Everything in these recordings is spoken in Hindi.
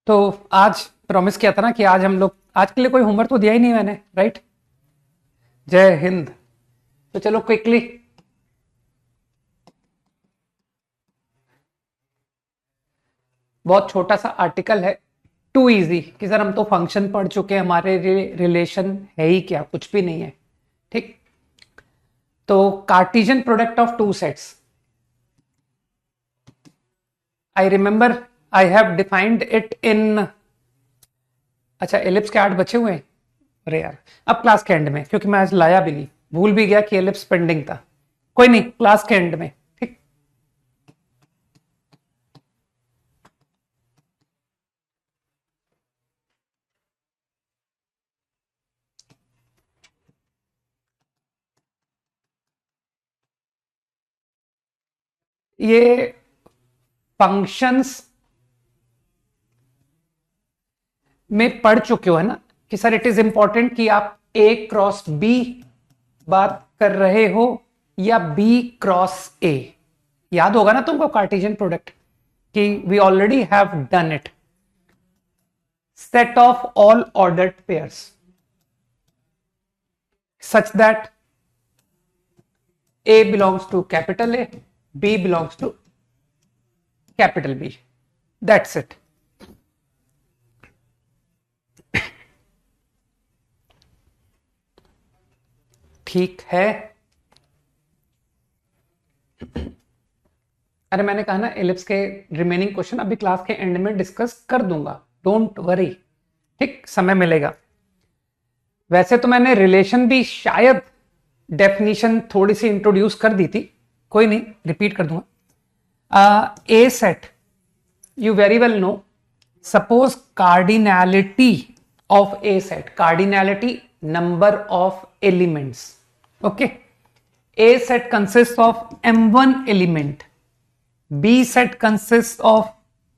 तो आज प्रॉमिस किया था ना कि आज हम लोग, आज के लिए कोई होमवर्क तो दिया ही नहीं मैंने, राइट? जय हिंद। तो चलो क्विकली बहुत छोटा सा आर्टिकल है, टू इजी कि सर हम तो फंक्शन पढ़ चुके हैं, हमारे रिलेशन है ही क्या, कुछ भी नहीं है। ठीक, तो Cartesian product of two sets, I remember I have defined it in, अच्छा एलिप्स के 8 बचे हुए हैं, अरे यार अब क्लास के एंड में, क्योंकि मैं आज लाया भी नहीं, भूल भी गया कि एलिप्स पेंडिंग था। कोई नहीं, क्लास के एंड में। ठीक, ये फंक्शंस में पढ़ चुके हो है ना कि सर इट इज इंपॉर्टेंट कि आप ए क्रॉस बी बात कर रहे हो या बी क्रॉस ए। याद होगा ना तुमको कार्टेशियन प्रोडक्ट कि we already have done it. Set of all ordered pairs such that A belongs to capital A, B belongs to capital B. That's it. ठीक है। अरे मैंने कहा ना एलिप्स के रिमेनिंग क्वेश्चन अभी क्लास के एंड में डिस्कस कर दूंगा, डोंट वरी। ठीक, समय मिलेगा। वैसे तो मैंने रिलेशन भी शायद डेफिनेशन थोड़ी सी इंट्रोड्यूस कर दी थी, कोई नहीं रिपीट कर दूंगा। ए set, you very well know, suppose cardinality of a set, cardinality number of elements, okay, A set consists of m1 element, B set consists of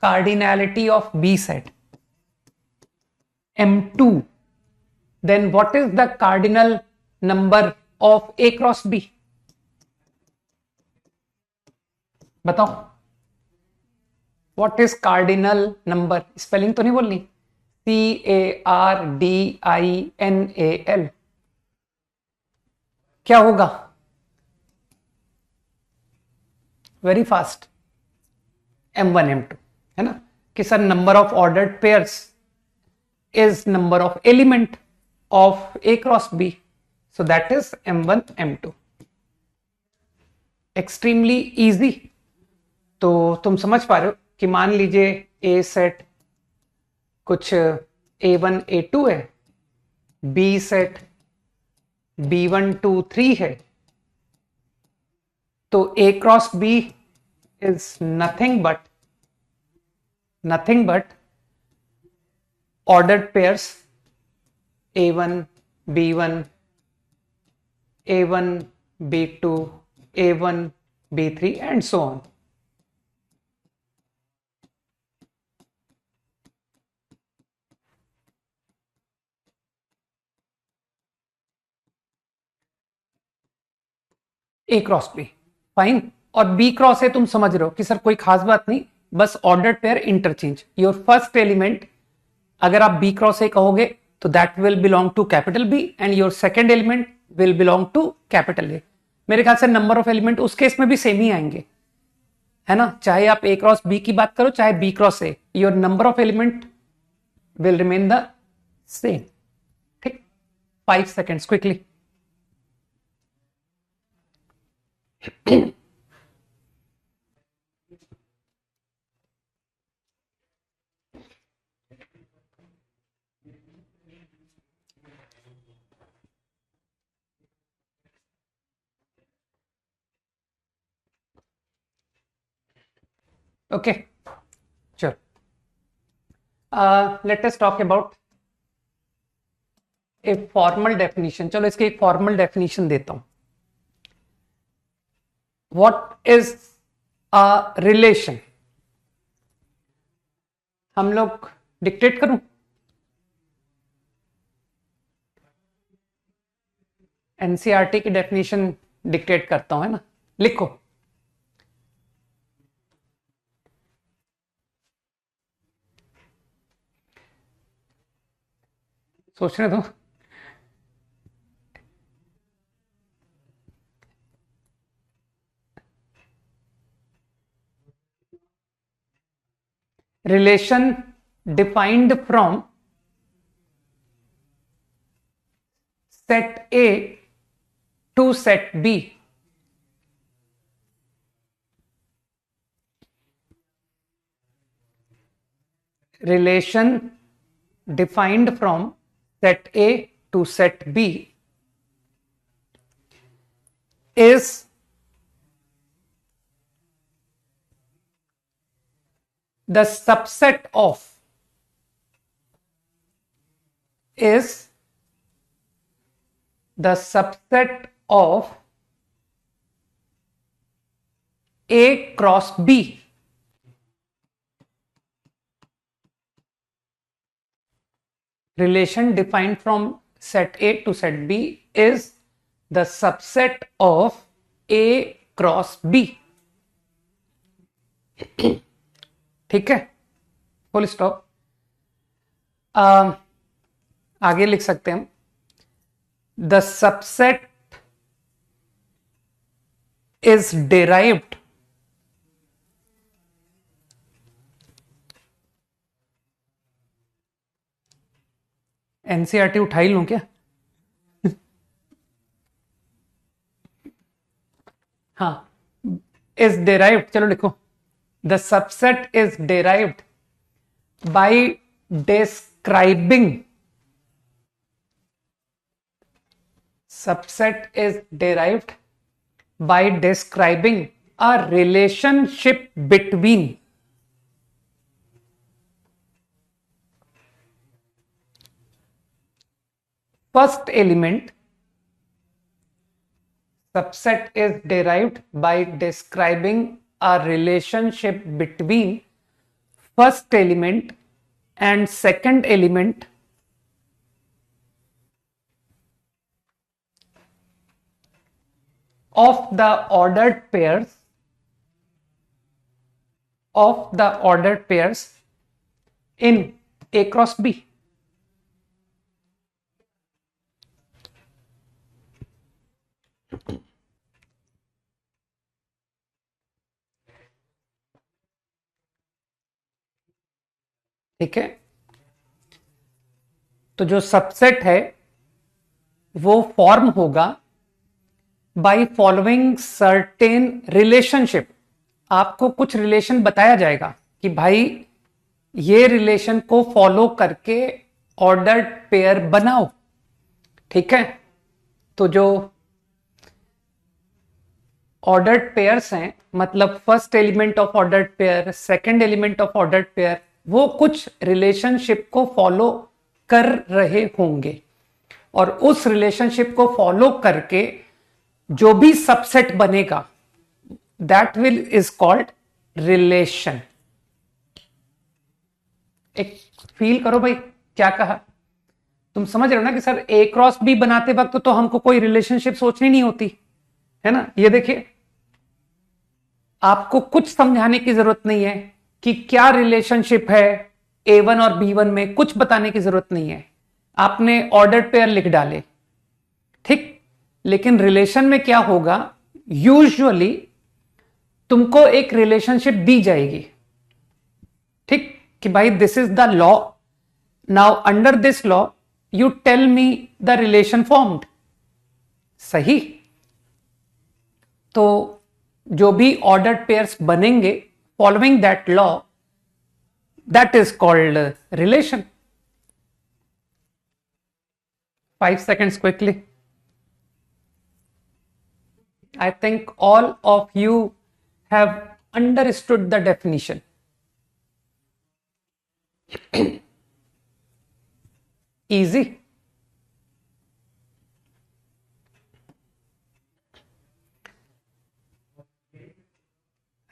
cardinality of B set m2, then what is the cardinal number of A cross B? बताओ, what is cardinal number? Spelling तो नहीं बोलनी, CARDINAL, क्या होगा? वेरी फास्ट, M1 M2 है ना, कि sir number of ordered pairs is number of element of A cross B, so that is M1 M2। Extremely easy. तो तुम समझ पा रहे हो कि मान लीजिए ए सेट कुछ A1 A2 है, बी सेट B1 2 3 है, तो A cross B is nothing but ordered pairs A1 B1 A1 B2 A1 B3 and so on. A cross B, fine. और बी क्रॉस है, तुम समझ रहे हो कि सर कोई खास बात नहीं, बस ordered pair interchange. Your first element अगर आप बी क्रॉस ए कहोगे तो that will belong to capital B and your second element will belong to capital A. मेरे ख्याल से नंबर ऑफ एलिमेंट उस केस में भी सेम ही आएंगे, है ना, चाहे आप ए क्रॉस बी की बात करो चाहे B cross A, your number of element will remain the same. ठीक, 5 सेकेंड्स क्विकली। ओके, चलो let us talk about a formal definition. चलो इसकी एक फॉर्मल डेफिनेशन देता हूं। What is a relation? हम लोग डिक्टेट करूं? एनसीईआरटी की डेफिनेशन डिक्टेट करता हूं, है ना, लिखो। सोचने दो। Relation defined from set A to set B relation defined from set A to set B is the subset of A cross B. Relation defined from set A to set B is the subset of A cross B. ठीक है, फुल स्टॉप। आगे लिख सकते हैं, the subset is derived NCERT उठा ही लूं क्या? हाँ, इज डिराइव्ड, चलो लिखो, the subset is derived bye describing, subset is derived by describing a relationship between first element. Subset is derived by describing a relationship between first element and second element of the ordered pairs in A cross B. ठीक है, तो जो सबसेट है वो फॉर्म होगा बाय फॉलोइंग सर्टेन रिलेशनशिप। आपको कुछ रिलेशन बताया जाएगा कि भाई ये रिलेशन को फॉलो करके ऑर्डर्ड पेयर बनाओ। ठीक है, तो जो ऑर्डर्ड पेयर्स हैं, मतलब first element of ordered pair, second element of ordered pair, वो कुछ रिलेशनशिप को फॉलो कर रहे होंगे और उस रिलेशनशिप को फॉलो करके जो भी सबसेट बनेगा that will is called relation. एक फील करो भाई, क्या कहा? तुम समझ रहे हो ना कि सर ए क्रॉस बी बनाते वक्त तो हमको कोई रिलेशनशिप सोचनी नहीं होती है ना। ये देखिए, आपको कुछ समझाने की जरूरत नहीं है कि क्या रिलेशनशिप है A1 और B1 में, कुछ बताने की जरूरत नहीं है। आपने ऑर्डर्ड पेयर लिख डाले, ठीक, लेकिन रिलेशन में क्या होगा, यूजुअली तुमको एक रिलेशनशिप दी जाएगी, ठीक, कि भाई this is the law, now under this law you tell me the relation formed. सही, तो जो भी ऑर्डर्ड पेयर्स बनेंगे following that law, that is called relation. 5 seconds quickly. I think all of you have understood the definition. Easy.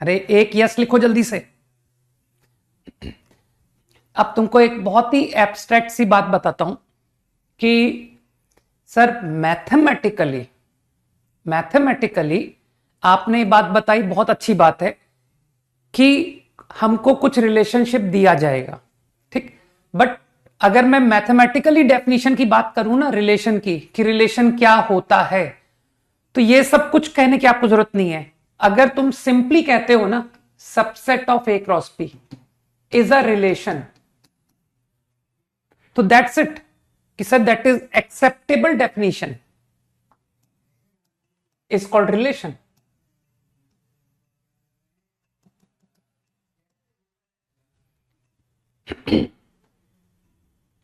अरे एक यस लिखो जल्दी से। अब तुमको एक बहुत ही एब्स्ट्रैक्ट सी बात बताता हूं कि सर मैथमेटिकली आपने ये बात बताई, बहुत अच्छी बात है कि हमको कुछ रिलेशनशिप दिया जाएगा, ठीक। बट अगर मैं मैथमेटिकली डेफिनेशन की बात करूं ना रिलेशन की, कि रिलेशन क्या होता है, तो ये सब कुछ कहने की आपको जरूरत नहीं है। अगर तुम सिंपली कहते हो ना subset of A cross B is a relation, तो दैट्स इट, कि sir that is acceptable definition is called relation.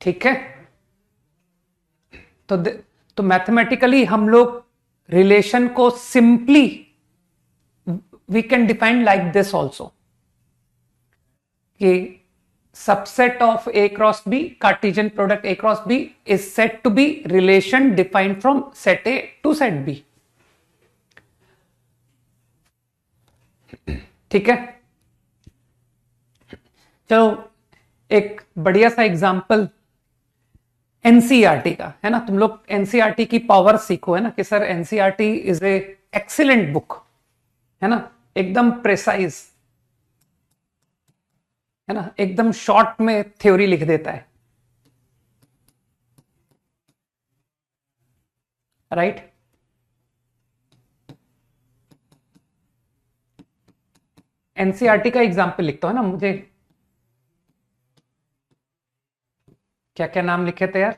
ठीक है, तो तो मैथमेटिकली हम लोग रिलेशन को simply we can define like this also, कि subset of A cross B, cartesian product A cross B is set to be relation defined from set A to set B. ठीक है, चलो एक बढ़िया सा एग्जांपल एनसीईआरटी का है ना। तुम लोग एनसीईआरटी की पावर सीखो, है ना, कि sir NCERT is a excellent book, है ना, एकदम प्रिसाइज, है ना, एकदम शॉर्ट में थ्योरी लिख देता है, राइट। एनसीईआरटी का एग्जाम्पल लिखता है ना, मुझे क्या क्या नाम लिखे थे यार,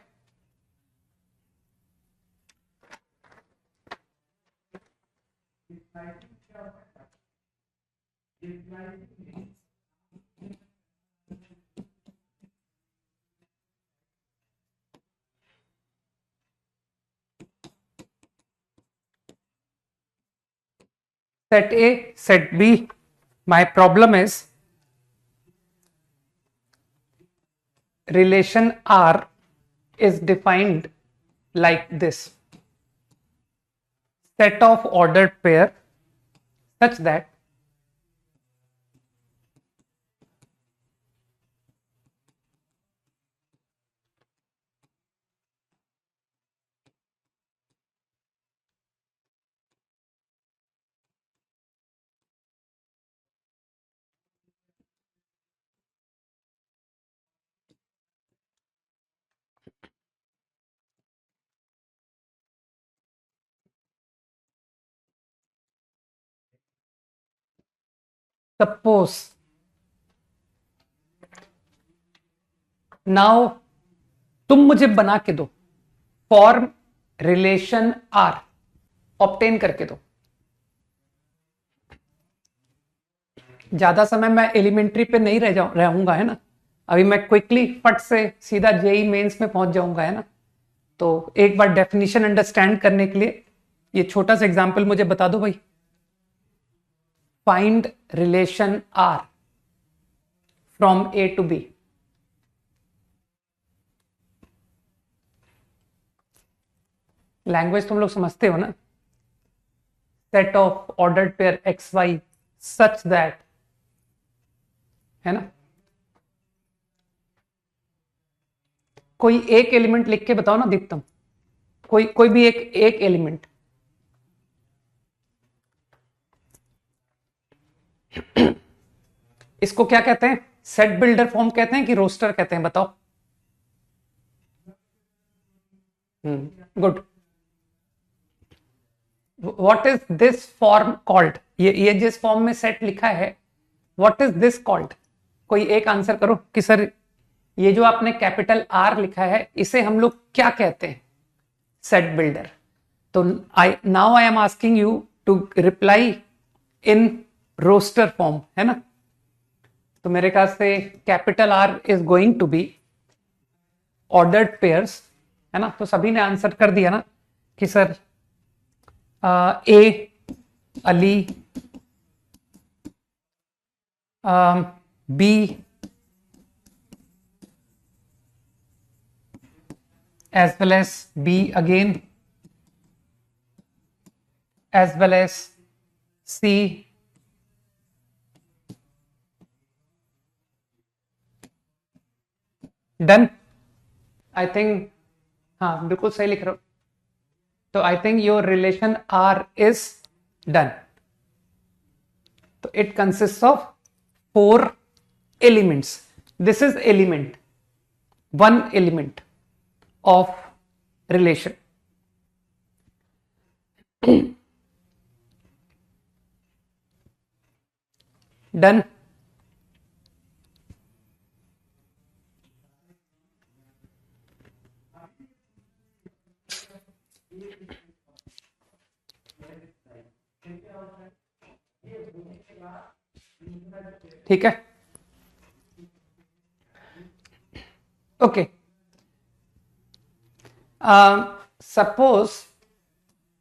set A, set B. My problem is relation R is defined like this: set of ordered pair such that suppose now तुम मुझे बना के दो फॉर्म रिलेशन आर, ऑब्टेन करके दो। ज्यादा समय मैं एलिमेंट्री पे नहीं रहूंगा, है ना, अभी मैं क्विकली फट से सीधा जेई मेंस में पहुंच जाऊंगा, है ना। तो एक बार डेफिनेशन अंडरस्टैंड करने के लिए ये छोटा सा एग्जांपल मुझे बता दो भाई। Find relation R from A to B. Language तुम लोग समझते हो ना, set of ordered pair X Y such that, है ना। कोई एक एलिमेंट लिख के बताओ ना दीप्तम, कोई भी एक एलिमेंट। इसको क्या कहते हैं, सेट बिल्डर फॉर्म कहते हैं कि रोस्टर कहते हैं, बताओ। Good. What is this form called, ये जिस फॉर्म में सेट लिखा है व्हाट इज दिस कॉल्ड, कोई एक आंसर करो कि सर ये जो आपने कैपिटल आर लिखा है इसे हम लोग क्या कहते हैं, सेट बिल्डर। तो now I am asking you to reply in roster form, है ना। तो मेरे ख्याल से capital R is going to be ordered pairs, है ना। तो सभी ने आंसर कर दिया ना कि सर ए अली, B as well as B again, as well as C, done. I think हाँ बिल्कुल सही लिख रहे हो। तो I think your relation R is done. तो it consist of 4 elements. This is element, 1 element of relation. Done. ठीक है. Okay. Suppose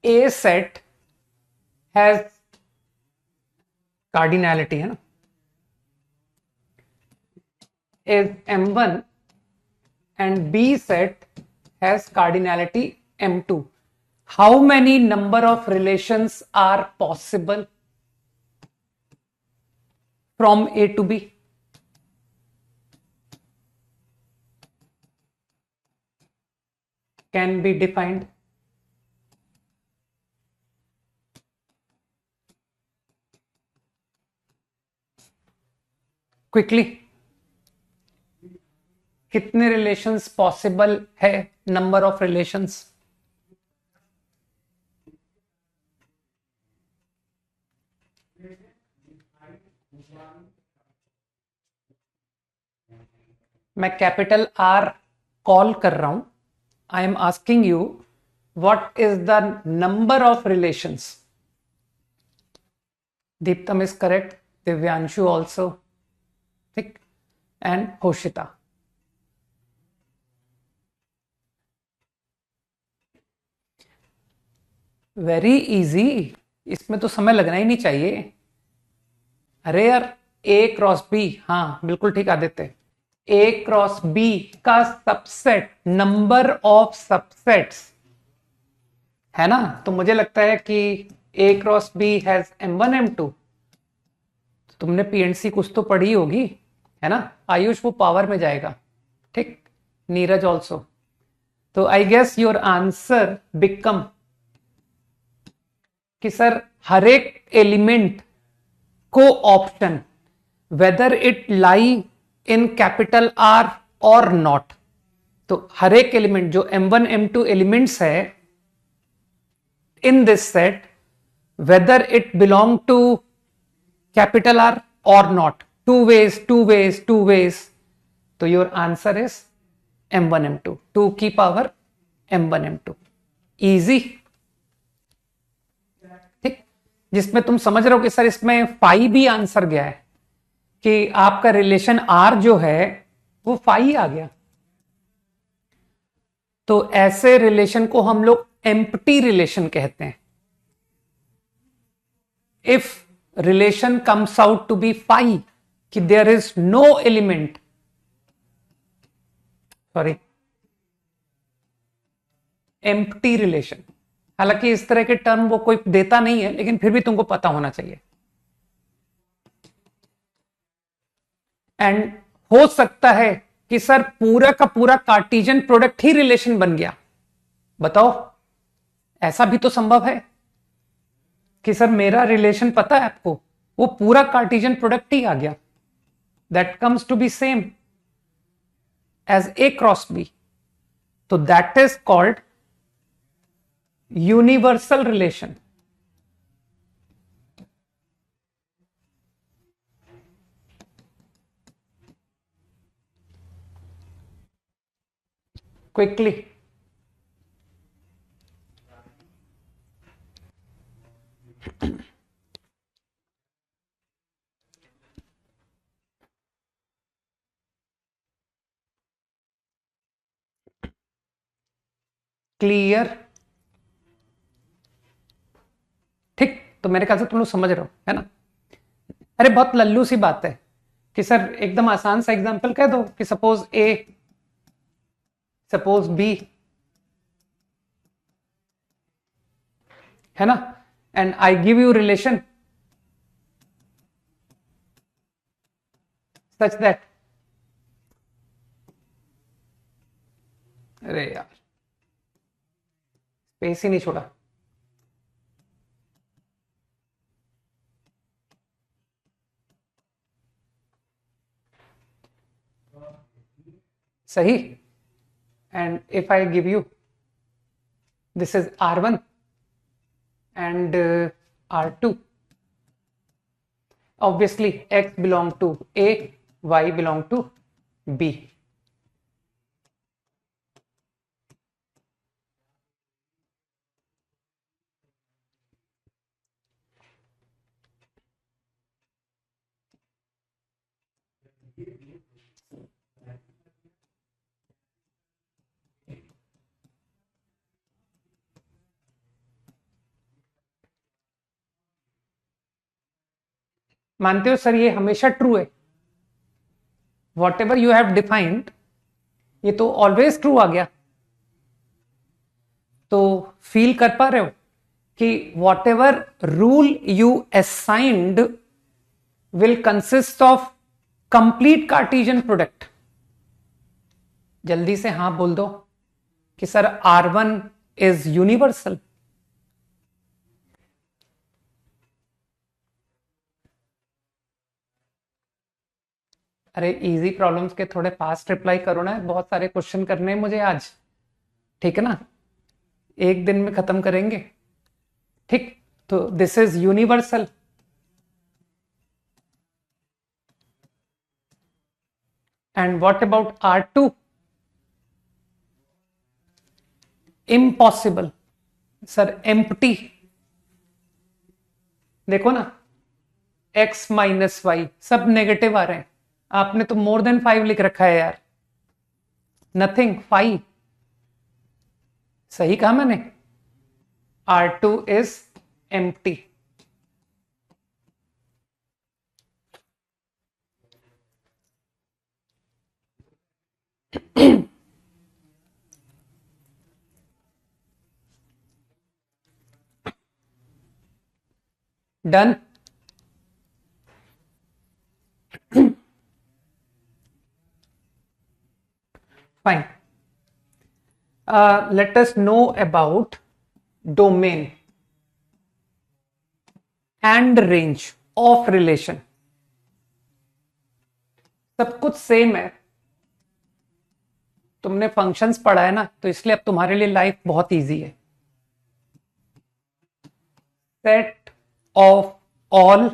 a set has cardinality, है ना, is M1 and B set has cardinality M2. How many number of relations are possible from A to B? Can be defined. Quickly. कितने रिलेशंस पॉसिबल है, नंबर ऑफ रिलेशंस? मैं कैपिटल आर कॉल कर रहा हूं. I am asking you what is the number of relations. Deeptam is correct, Divyanshu also, ठीक, एंड होशिता. Very easy. इसमें तो समय लगना ही नहीं चाहिए. अरे यार, ए क्रॉस बी, हाँ बिल्कुल ठीक आदित्य. ए क्रॉस बी का सबसेट, नंबर ऑफ सबसेट्स, है ना. तो मुझे लगता है कि ए cross B has M1 M2. तुमने पीएनसी कुछ तो पढ़ी होगी, है ना. आयुष वो पावर में जाएगा, ठीक. नीरज ऑल्सो. तो I guess your answer become कि सर हर एक एलिमेंट को option, whether it lie in capital R और नॉट. तो हर एक एलिमेंट जो M1 M2 एलिमेंट्स है in this set, whether it belong to capital R और नॉट, टू वेज. तो your answer is M1 M2, 2 की पावर M1 M2. इजी, ठीक. जिसमें तुम समझ रहे हो कि सर इसमें 5 भी आंसर गया है, कि आपका रिलेशन आर जो है वो 5 आ गया. तो ऐसे रिलेशन को हम लोग एम्प्टी रिलेशन कहते हैं. If relation comes out to be 5, कि there is no element, sorry, empty relation. हालांकि इस तरह के टर्म वो कोई देता नहीं है, लेकिन फिर भी तुमको पता होना चाहिए. एंड हो सकता है कि सर पूरा का पूरा कार्टेशियन प्रोडक्ट ही रिलेशन बन गया. बताओ, ऐसा भी तो संभव है कि सर मेरा रिलेशन पता है आपको, वो पूरा कार्टेशियन प्रोडक्ट ही आ गया. That comes to be same as A cross B. तो that is called universal relation. Quickly. Clear, ठीक. तो मेरे ख्याल से तुम लोग समझ रहे हो, है ना. अरे बहुत लल्लू सी बात है कि सर एकदम आसान सा एग्जांपल कह दो कि सपोज ए, सपोज बी, है ना, and I give you relation such that, अरे यार पेस ही नहीं छोड़ा। सही। And if I give you this is R1 and R2, obviously X belong to A, Y belong to B. मानते हो सर ये हमेशा ट्रू है? What ever you have defined ये तो ऑलवेज ट्रू आ गया। तो फील कर पा रहे हो कि what ever rule you assigned will consist of complete Cartesian product. जल्दी से हाँ बोल दो कि सर R1 इज यूनिवर्सल। अरे इजी प्रॉब्लम्स के थोड़े फास्ट रिप्लाई करो ना, बहुत सारे क्वेश्चन करने हैं मुझे आज, ठीक है ना? एक दिन में खत्म करेंगे, ठीक? तो this is universal. And what about R2? Impossible. Sir empty, देखो ना x माइनस वाई सब नेगेटिव आ रहे हैं। आपने तो मोर देन 5 लिख रखा है यार। नथिंग 5। सही कहा मैंने? R2 is empty. Done. Fine. Let us know about domain and range of relation. सब कुछ सेम है, तुमने फंक्शंस पढ़ा है ना, तो इसलिए अब तुम्हारे लिए लाइफ बहुत इजी है। Set of all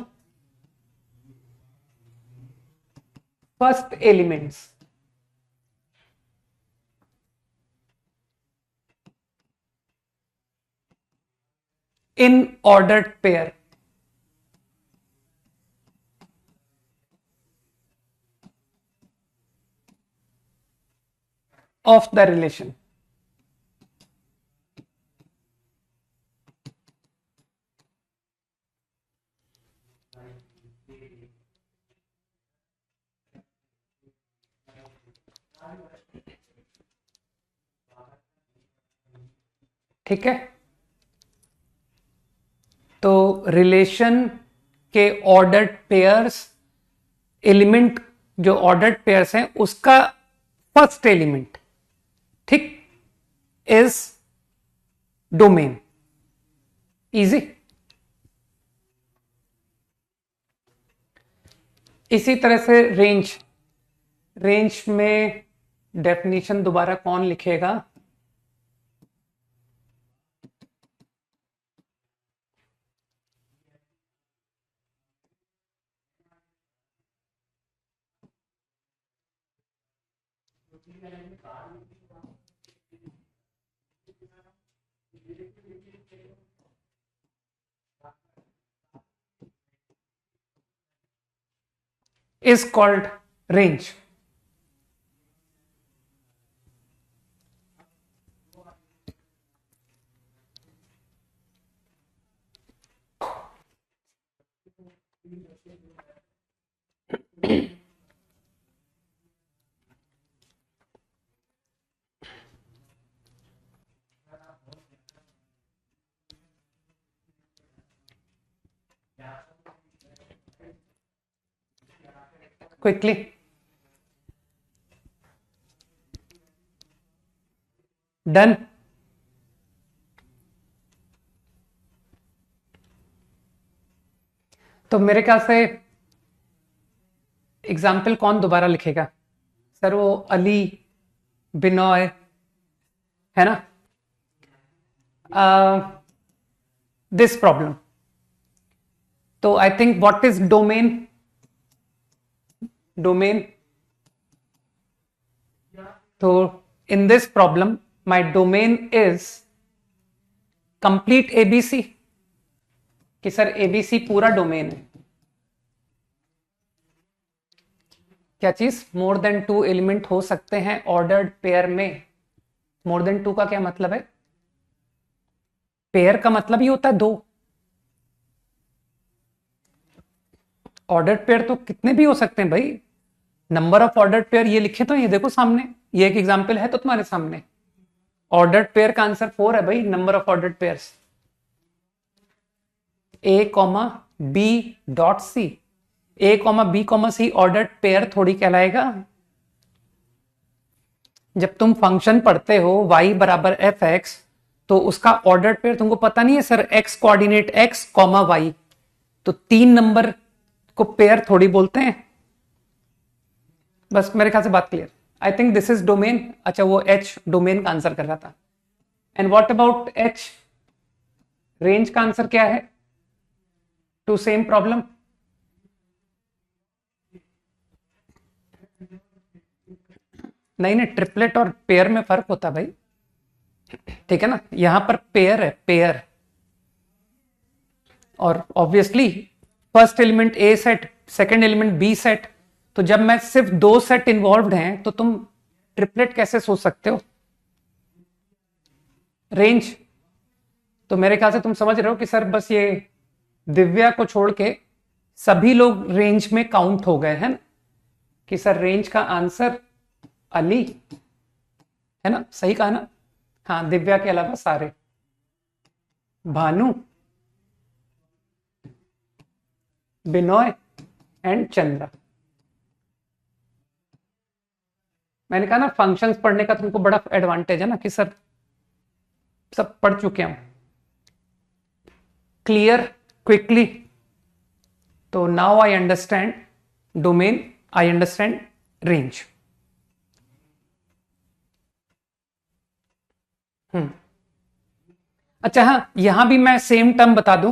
first elements in ordered pair of the relation. ठीक है, तो रिलेशन के ऑर्डर्ड पेयर्स, एलिमेंट जो ऑर्डर्ड पेयर्स हैं उसका फर्स्ट एलिमेंट, ठीक, इज डोमेन। इजी। इसी तरह से रेंज, रेंज में डेफिनेशन दोबारा कौन लिखेगा? is called range. Quickly. Done. तो मेरे ख्याल से एग्जाम्पल कौन दोबारा लिखेगा सर? वो अली बिनॉय है ना? दिस प्रॉब्लम, तो I think what is domain? Domain, तो in this problem my domain is complete ABC, कि सर एबीसी पूरा डोमेन है। क्या चीज? मोर देन 2 एलिमेंट हो सकते हैं ऑर्डर्ड पेयर में। मोर देन 2 का क्या मतलब है? पेयर का मतलब ही होता है 2। ऑर्डर्ड पेयर तो कितने भी हो सकते हैं भाई। नंबर ऑफ ऑर्डर्ड पेयर ये लिखे तो ये देखो सामने, ये एक एग्जांपल है तो तुम्हारे सामने। ऑर्डर्ड पेयर का आंसर 4 है भाई, number of ordered pairs. A comma B dot C, A comma B comma C ordered pair थोड़ी कहलाएगा। जब तुम फंक्शन पढ़ते हो y बराबर एफ एक्स, तो उसका ऑर्डर्ड पेयर तुमको पता नहीं है sir, x coordinate x comma y, तो 3 नंबर को पेयर थोड़ी बोलते हैं। बस मेरे ख्याल से बात clear. I think this is domain. अच्छा, वो h डोमेन का आंसर कर रहा था। And what about h? Range का आंसर क्या है टू सेम प्रॉब्लम? नहीं नहीं, ट्रिपलेट और पेयर में फर्क होता है भाई, ठीक है ना? यहां पर पेयर है, पेयर, और obviously first element A set, second element B set, तो जब मैं सिर्फ 2 सेट इन्वॉल्व हैं तो तुम ट्रिपलेट कैसे सोच सकते हो? रेंज, तो मेरे ख्याल से तुम समझ रहे हो कि सर बस ये दिव्या को छोड़ के सभी लोग रेंज में काउंट हो गए हैं ना, कि सर रेंज का आंसर अली है ना? सही कहा ना? हाँ, दिव्या के अलावा सारे। भानु, बिनोय एंड चंद्रा। मैंने कहा ना, फंक्शंस पढ़ने का तुमको बड़ा एडवांटेज है ना, कि सर सब पढ़ चुके हम। क्लियर? क्विकली? तो now I understand domain, I understand range. अच्छा हाँ, यहां भी मैं सेम टर्म बता दूं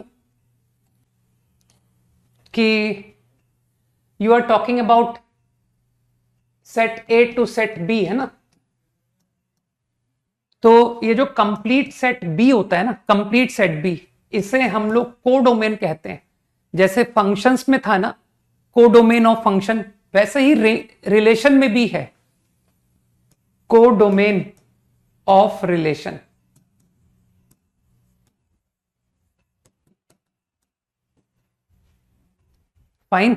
कि you are talking about set A to set B, है ना? तो ये जो कंप्लीट सेट बी होता है ना, कंप्लीट सेट बी, इसे हम लोग कोडोमेन कहते हैं। जैसे फंक्शंस में था ना कोडोमेन ऑफ फंक्शन, वैसे ही रिलेशन में भी है codomain of relation. Fine,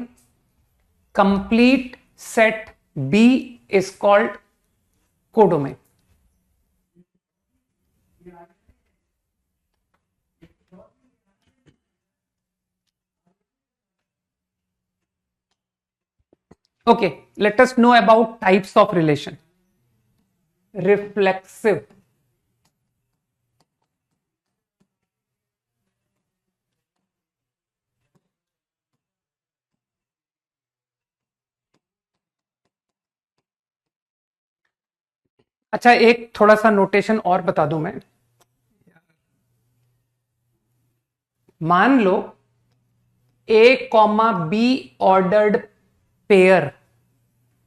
complete set B is called codomain. Okay, let us know about types of relation. Reflexive, अच्छा एक थोड़ा सा नोटेशन और बता दूं मैं। मान लो A comma B ordered pair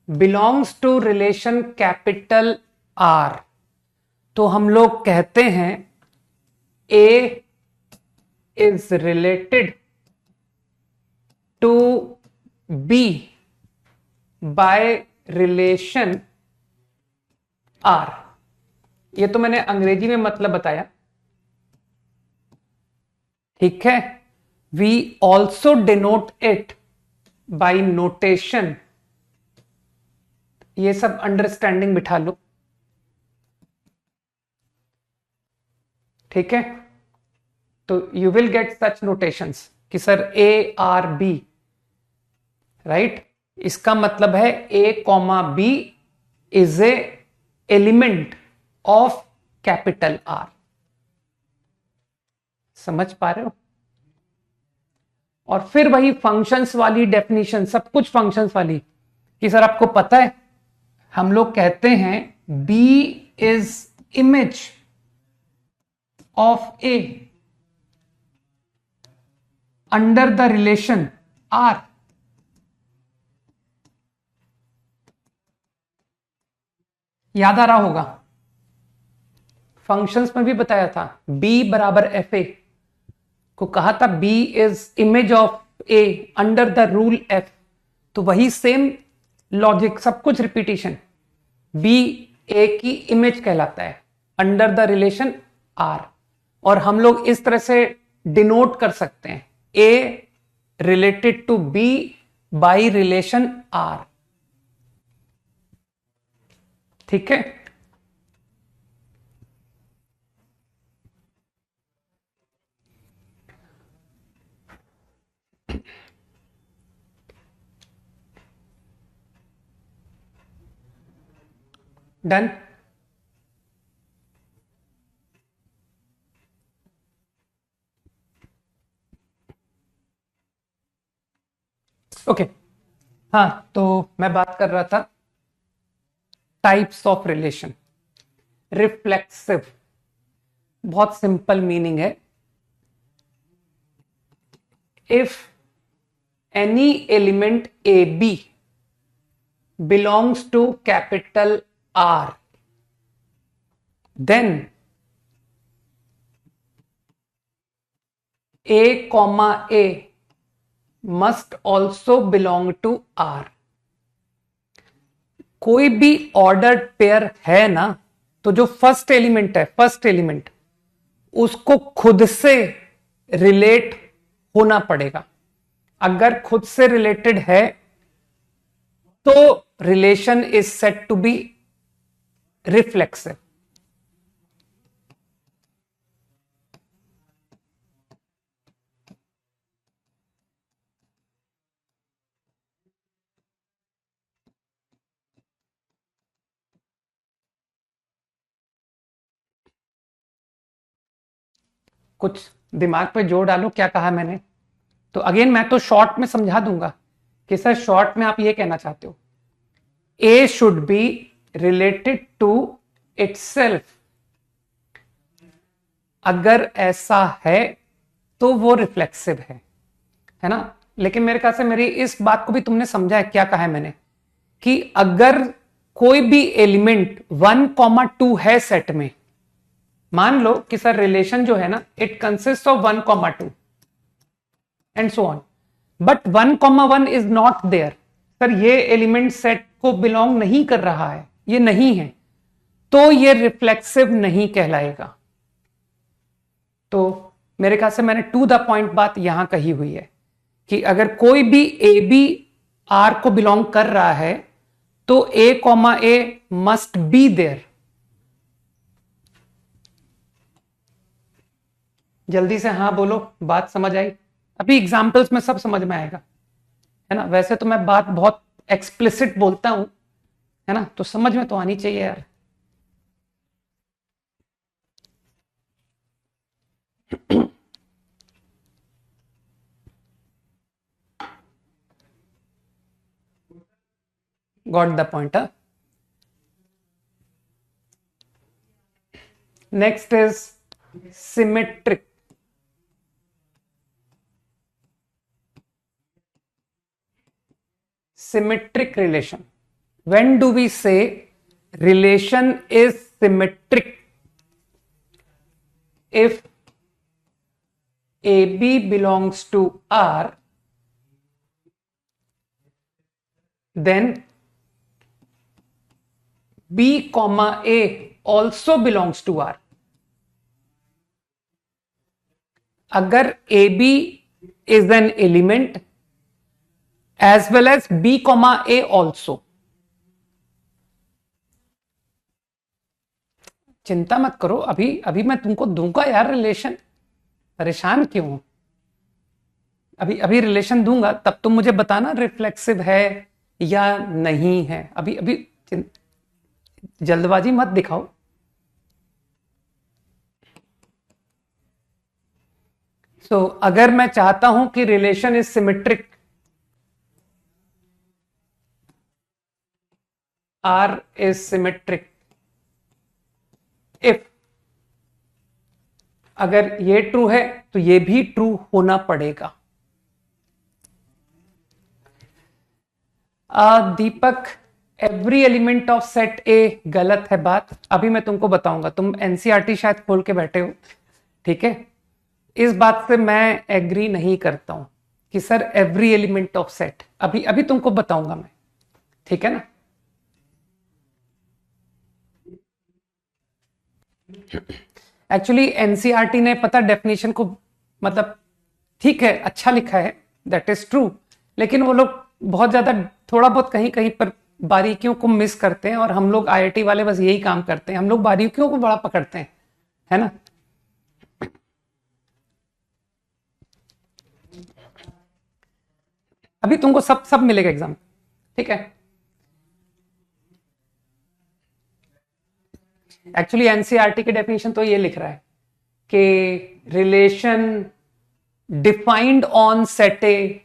belongs to relation capital R, तो हम लोग कहते हैं A is related to B by relation R. ये तो मैंने अंग्रेजी में मतलब बताया, ठीक है? We also denote it by notation, ये सब अंडरस्टैंडिंग बिठा लो, ठीक है? तो you will get such notations कि sir A R B, right? इसका मतलब है A comma B is A element of capital R. समझ पा रहे हो? और फिर वही फंक्शंस वाली डेफिनेशन, सब कुछ फंक्शंस वाली, कि सर आपको पता है हम लोग कहते हैं B is image of A under the relation R। याद आ रहा होगा, फंक्शंस में भी बताया था, B बराबर FA को कहा था B is image of A under the rule F। तो वही सेम लॉजिक, सब कुछ रिपीटिशन, B A की इमेज कहलाता है अंडर द रिलेशन R। और हम लोग इस तरह से डिनोट कर सकते हैं A related to B by relation R। ठीक है, डन। ओके, हाँ तो मैं बात कर रहा था टाइप्स ऑफ रिलेशन। रिफ्लेक्सिव, बहुत सिंपल मीनिंग है, if any element A B belongs to capital R, then A comma A must also belong to R। कोई भी ऑर्डर्ड पेयर है ना, तो जो फर्स्ट एलिमेंट है, फर्स्ट एलिमेंट उसको खुद से रिलेट होना पड़ेगा। अगर खुद से रिलेटेड है तो relation is set to be reflexive. कुछ दिमाग पे जोर डालो, क्या कहा मैंने। तो अगेन मैं तो शॉर्ट में समझा दूंगा कि सर शॉर्ट में आप ये कहना चाहते हो A should be related to itself. अगर ऐसा है तो वो रिफ्लेक्सिव है ना। लेकिन मेरे ख्याल से मेरी इस बात को भी तुमने समझा है, क्या कहा है मैंने, कि अगर कोई भी एलिमेंट 1,2 है सेट में, मान लो कि सर रिलेशन जो है ना it consist of 1,2 and so on, but 1,1 is not there, sir ये एलिमेंट सेट को बिलोंग नहीं कर रहा है, ये नहीं है, तो ये रिफ्लेक्सिव नहीं कहलाएगा। तो मेरे ख्याल से मैंने टू द पॉइंट बात यहां कही हुई है कि अगर कोई भी ए बी आर को बिलोंग कर रहा है तो A comma A must be there. जल्दी से हाँ बोलो, बात समझ आई? अभी एग्जाम्पल्स में सब समझ में आएगा, है ना। वैसे तो मैं बात बहुत एक्सप्लिसिट बोलता हूं, है ना, तो समझ में तो आनी चाहिए यार। Got the point. Next is symmetric. Symmetric relation. When do we say relation is symmetric? If AB belongs to R, then B comma A also belongs to R. अगर AB is an element as well as B comma A also, चिंता मत करो, अभी अभी मैं तुमको दूंगा यार रिलेशन, परेशान क्यों। अभी अभी रिलेशन दूंगा, तब तुम मुझे बताना रिफ्लेक्सिव है या नहीं है। अभी अभी जल्दबाजी मत दिखाओ। सो अगर मैं चाहता हूं कि relation is symmetric, R is symmetric if, अगर ये ट्रू है तो ये भी ट्रू होना पड़ेगा। Deepak, every element of set A गलत है बात। अभी मैं तुमको बताऊंगा, तुम एनसीईआरटी शायद खोल के बैठे हो, ठीक है। इस बात से मैं एग्री नहीं करता हूं कि sir every element of set, अभी अभी तुमको बताऊंगा मैं, ठीक है ना। एक्चुअली एनसीईआरटी ने पता डेफिनेशन को मतलब ठीक है अच्छा लिखा है, दैट इज ट्रू, लेकिन वो लोग बहुत ज्यादा थोड़ा बहुत कहीं कहीं पर बारीकियों को मिस करते हैं, और हम लोग आईआईटी वाले बस यही काम करते हैं, हम लोग बारीकियों को बड़ा पकड़ते हैं, है ना। अभी तुमको सब सब मिलेगा एग्जाम, ठीक है। एक्चुअली एनसीईआरटी की डेफिनेशन तो ये लिख रहा है कि रिलेशन डिफाइंड ऑन सेट ए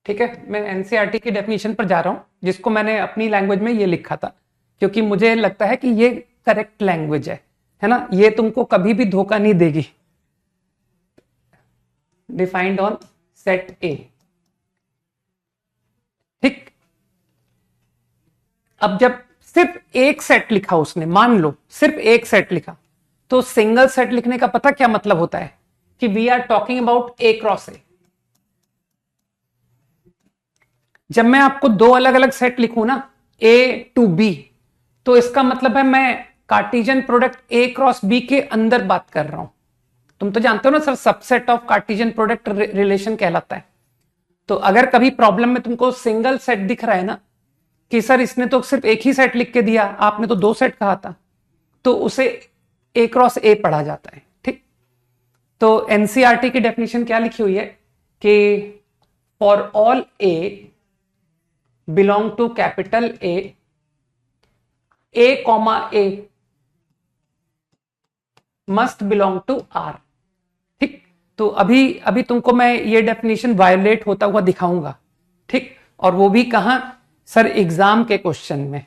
ठीक है। मैं एनसीईआरटी की डेफिनेशन पर जा रहा हूं, जिसको मैंने अपनी लैंग्वेज में ये लिखा था, क्योंकि मुझे लगता है कि ये करेक्ट लैंग्वेज है ना, ये तुमको कभी भी धोखा नहीं देगी। डिफाइंड ऑन सेट ए, ठीक। अब जब सिर्फ एक सेट लिखा उसने, मान लो सिर्फ एक सेट लिखा, तो सिंगल सेट लिखने का पता क्या मतलब होता है कि we are talking about A cross A. जब मैं आपको दो अलग अलग सेट लिखूं ना, ए टू बी, तो इसका मतलब है मैं Cartesian product A cross B के अंदर बात कर रहा हूं। तुम तो जानते हो ना sir, subset of Cartesian product relation कहलाता है। तो अगर कभी प्रॉब्लम में तुमको सिंगल सेट दिख रहा है ना, कि सर इसने तो सिर्फ एक ही सेट लिख के दिया, आपने तो दो सेट कहा था, तो उसे ए क्रॉस ए पढ़ा जाता है, ठीक। तो एनसीईआरटी की डेफिनेशन क्या लिखी हुई है कि for all A belong to capital A comma A must belong to R, ठीक। तो अभी अभी तुमको मैं ये डेफिनेशन वायोलेट होता हुआ दिखाऊंगा, ठीक। और वो भी कहां सर, एग्जाम के क्वेश्चन में।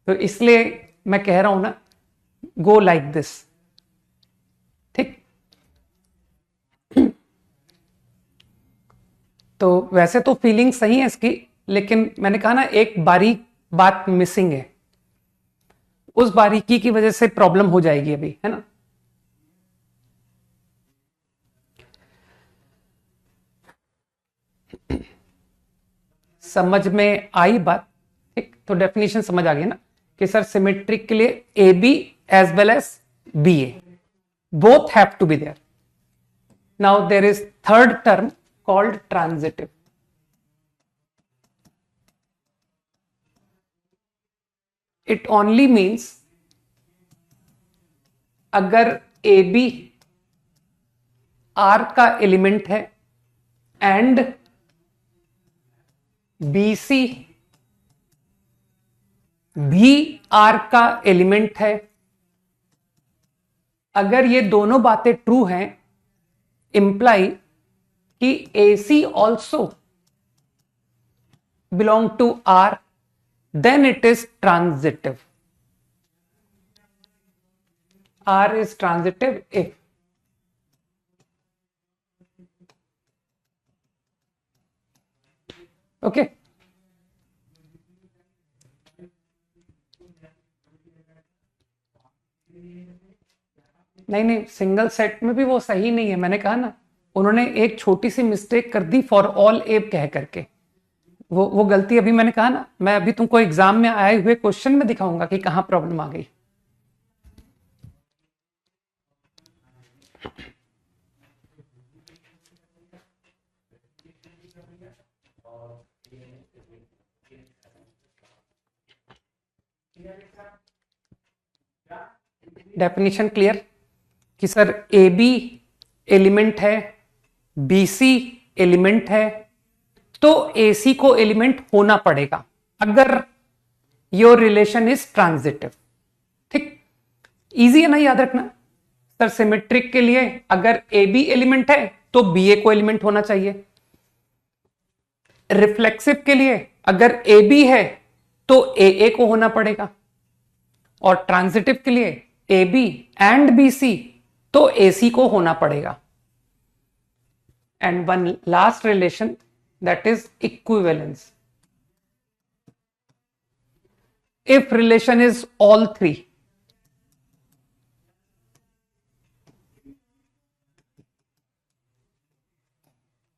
तो इसलिए मैं कह रहा हूं ना, गो लाइक दिस, ठीक। तो वैसे तो फीलिंग सही है इसकी, लेकिन मैंने कहा ना एक बारीक बात मिसिंग है, उस बारीकी की वजह से प्रॉब्लम हो जाएगी अभी, है ना। समझ में आई बात, ठीक। तो डेफिनेशन समझ आ गई ना कि सर सिमेट्रिक के लिए A B as well as B A both have to be there. Now there is third term called transitive. It only means अगर ए बी आर का एलिमेंट है एंड बी सी भी आर का एलिमेंट है, अगर ये दोनों बातें ट्रू हैं, इंप्लाई कि A C also belong to R, then it is transitive. R is transitive if okay. नहीं सिंगल सेट में भी वो सही नहीं है, मैंने कहा ना, उन्होंने एक छोटी सी मिस्टेक कर दी फॉर ऑल ए कह करके, वो गलती अभी मैंने कहा ना, मैं अभी तुमको एग्जाम में आए हुए क्वेश्चन में दिखाऊंगा कि कहां प्रॉब्लम आ गई। डेफिनेशन क्लियर कि सर ए बी एलिमेंट है, बी सी एलिमेंट है, तो AC को एलिमेंट होना पड़ेगा अगर your relation is transitive. Easy है ना याद रखना सर। सिमेट्रिक के लिए अगर ए बी एलिमेंट है तो बी ए को एलिमेंट होना चाहिए। रिफ्लेक्सिव के लिए अगर ए बी है तो ए को होना पड़ेगा, और ट्रांजिटिव के लिए A B and B C तो ए सी को होना पड़ेगा। And one last relation that is equivalence. If relation is all three,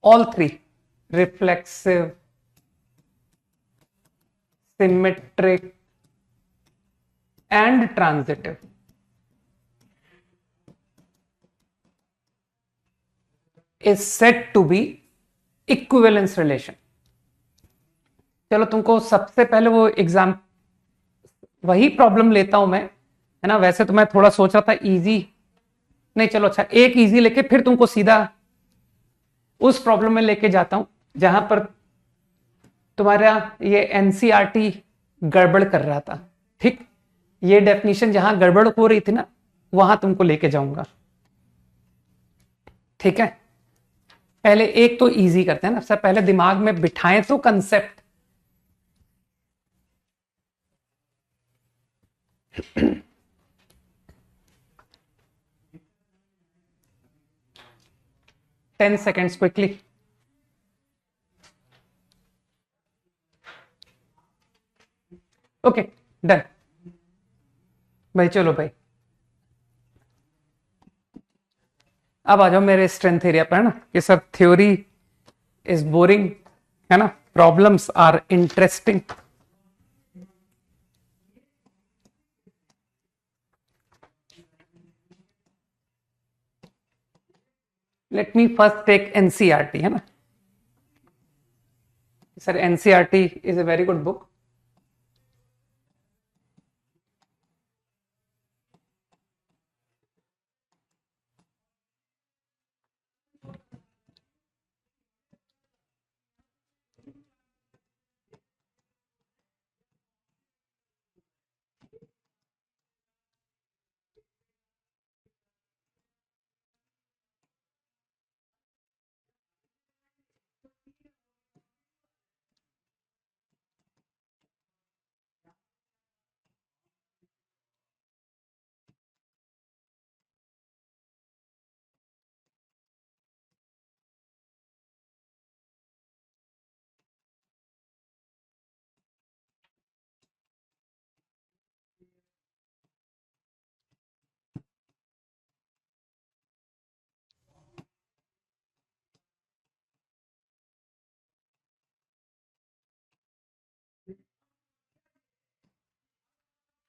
all three, reflexive, symmetric and transitive, is said to be equivalence relation. चलो तुमको सबसे पहले वो एग्जाम वही प्रॉब्लम लेता हूं मैं, है ना। वैसे तो मैं थोड़ा सोच रहा था इजी, नहीं चलो अच्छा एक इजी लेके फिर तुमको सीधा उस प्रॉब्लम में लेके जाता हूं जहां पर तुम्हारा ये एनसीईआरटी गड़बड़ कर रहा था। ठीक, ये डेफिनेशन जहां गड़बड़ हो रही थी ना वहां तुमको लेके जाऊंगा। ठीक है, पहले एक तो इजी करते हैं ना, सबसे पहले दिमाग में बिठाएं तो concept. Ten seconds quickly. Okay done भाई, चलो भाई अब आ जाओ मेरे स्ट्रेंथ एरिया पर, है ना। कि सर थ्योरी इज बोरिंग, है ना, problems are interesting. Let me first take NCERT, है ना। Sir NCERT is a very good book.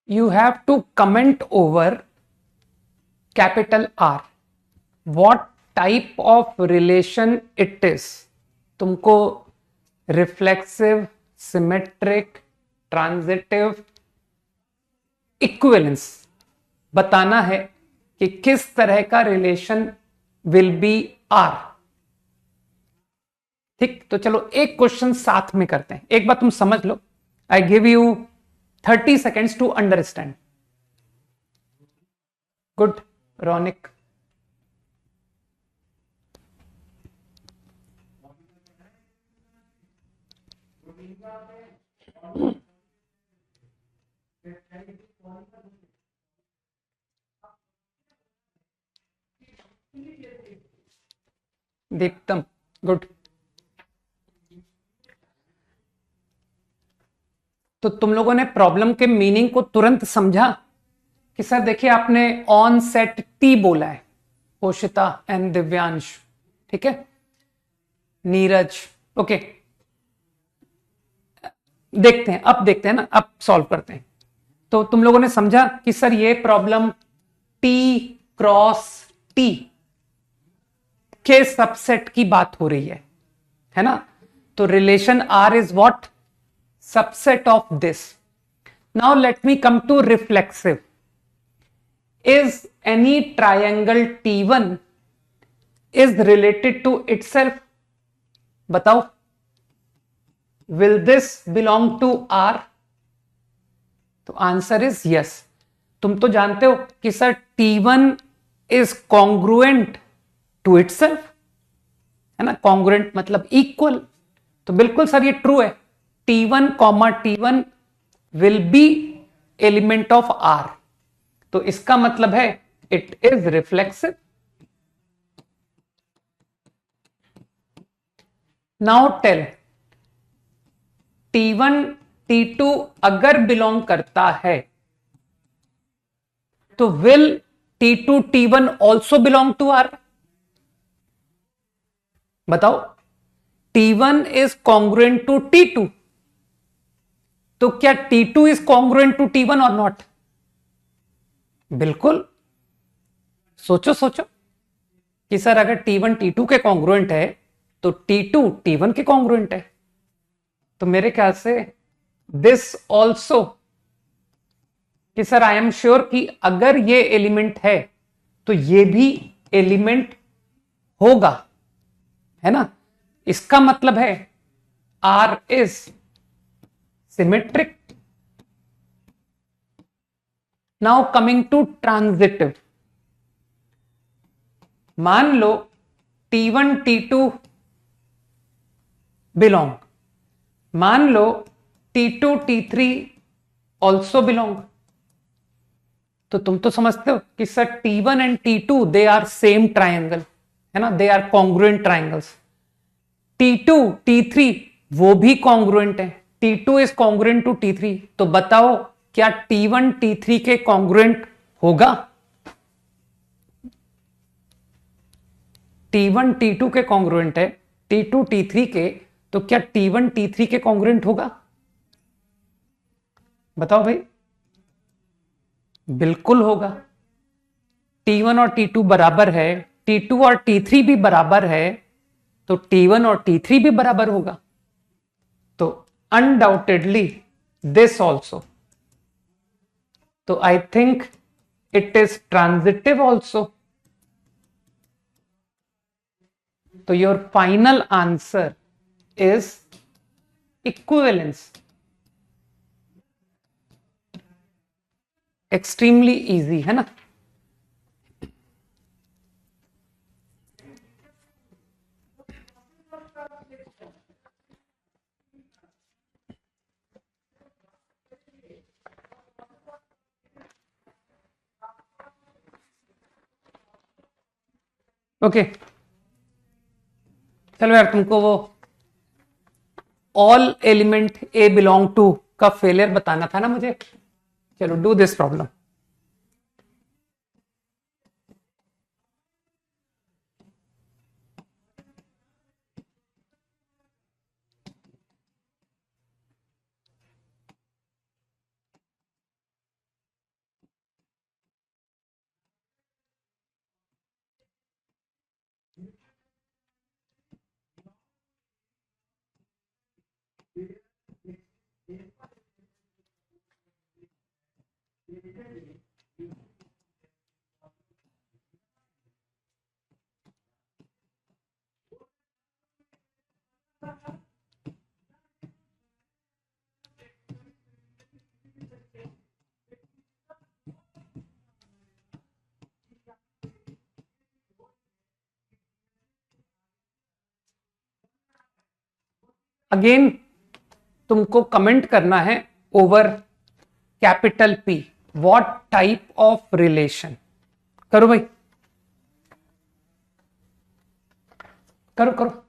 You have to comment over capital R. What type of relation it is. तुमको रिफ्लेक्सिव, सिमेट्रिक, ट्रांजिटिव, इक्विवेलेंस बताना है कि किस तरह का रिलेशन विल बी आर। ठीक, तो चलो एक क्वेश्चन साथ में करते हैं। एक बात तुम समझ लो, I give you 30 seconds to understand. Good, Ronik. Deeptam, good. तो तुम लोगों ने प्रॉब्लम के मीनिंग को तुरंत समझा कि सर देखिए आपने ऑन सेट टी बोला है, पोशिता एंड दिव्यांश, ठीक है, नीरज, ओके। देखते हैं, अब देखते हैं ना, अब सॉल्व करते हैं। तो तुम लोगों ने समझा कि सर ये प्रॉब्लम टी क्रॉस टी के सबसेट की बात हो रही है ना। तो relation R is what, subset of this. Now let me come to reflexive. Is any triangle T1 is related to itself? बताओ, will this belong to R? तो आंसर इज yes. तुम तो जानते हो कि sir T1 is congruent to itself, है ना, कॉन्ग्रुएंट मतलब इक्वल। तो बिल्कुल सर ये ट्रू है, T1 comma T1 will be element of R। तो इसका मतलब है it is reflexive. Now tell, T1 T2 अगर बिलोंग करता है तो will T2 T1 also belong to R? बताओ, T1 is congruent to T2, तो क्या T2 is congruent to T1 और नॉट? बिल्कुल। सोचो सोचो कि सर अगर T1 T2 के कॉन्ग्रुएंट है तो T2 T1 के कॉन्ग्रुएंट है। तो मेरे ख्याल से दिस ऑल्सो, कि सर आई एम श्योर कि अगर ये एलिमेंट है तो ये भी एलिमेंट होगा, है ना। इसका मतलब है R is symmetric. Now coming to transitive, मान लो T1 T2 बिलोंग, मान लो T2 T3 ऑल्सो बिलोंग, तो तुम तो समझते हो कि sir T1 and T2 they are same triangle, है ना, they are congruent triangles. T2 T3 वो भी कॉन्ग्रुएंट है, T2 is congruent to T3। तो बताओ क्या T1 T3 के कॉन्ग्रुएंट होगा? T1 T2 के कॉन्ग्रुएंट है, T2 T3 के, तो क्या T1 T3 के कॉन्ग्रुएंट होगा? बताओ भाई। बिल्कुल होगा। T1 और T2 बराबर है, T2 और T3 भी बराबर है, तो T1 और T3 भी बराबर होगा। तो अनडाउटेडली दिस ऑल्सो, तो I think it is transitive also. तो your final answer is equivalence. Extremely easy, है ना। ओके चलो यार, तुमको वो all element A belong to का फेलियर बताना था ना मुझे। चलो डू दिस प्रॉब्लम। अगेन तुमको कमेंट करना है over capital P, what type of relation. करो भाई, करो करो।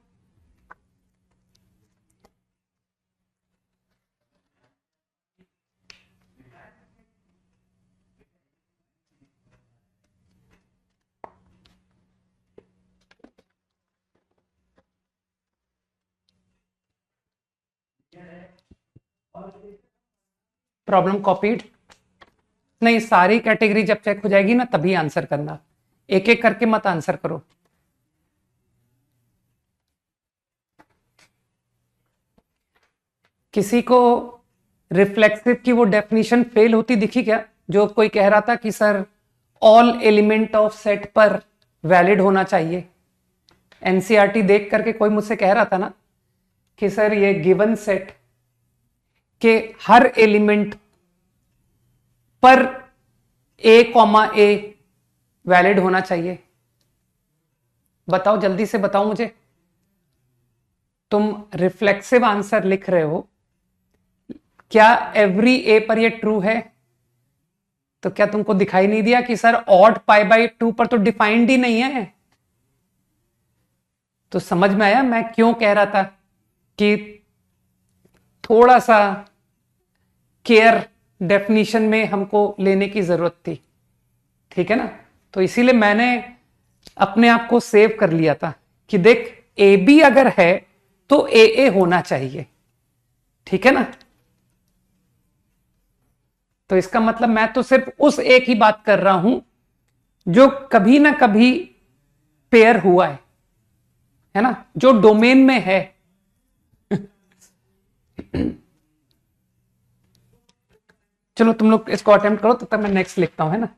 प्रॉब्लम कॉपीड नहीं, सारी कैटेगरी जब चेक हो जाएगी ना तभी आंसर करना, एक एक करके मत आंसर करो। किसी को रिफ्लेक्सिव की वो डेफिनेशन फेल होती दिखी क्या? जो कोई कह रहा था कि sir all element of set पर वैलिड होना चाहिए। एनसीईआरटी देख करके कोई मुझसे कह रहा था ना कि सर ये गिवन सेट के हर एलिमेंट पर ए कॉमा ए वैलिड होना चाहिए? बताओ, जल्दी से बताओ मुझे। तुम रिफ्लेक्सिव आंसर लिख रहे हो, क्या एवरी ए पर ये ट्रू है? तो क्या तुमको दिखाई नहीं दिया कि सर ऑड पाई बाई 2 पर तो डिफाइंड ही नहीं है? तो समझ में आया मैं क्यों कह रहा था कि थोड़ा सा केयर डेफिनेशन में हमको लेने की जरूरत थी, ठीक है ना? तो इसीलिए मैंने अपने आप को सेव कर लिया था कि देख ए बी अगर है तो ए होना चाहिए, ठीक है ना? तो इसका मतलब मैं तो सिर्फ उस एक ही बात कर रहा हूं जो कभी ना कभी पेयर हुआ है ना, जो डोमेन में है। चलो तुम लोग इसको अटेम्प्ट करो, तब तक मैं नेक्स्ट लिखता हूं, है ना?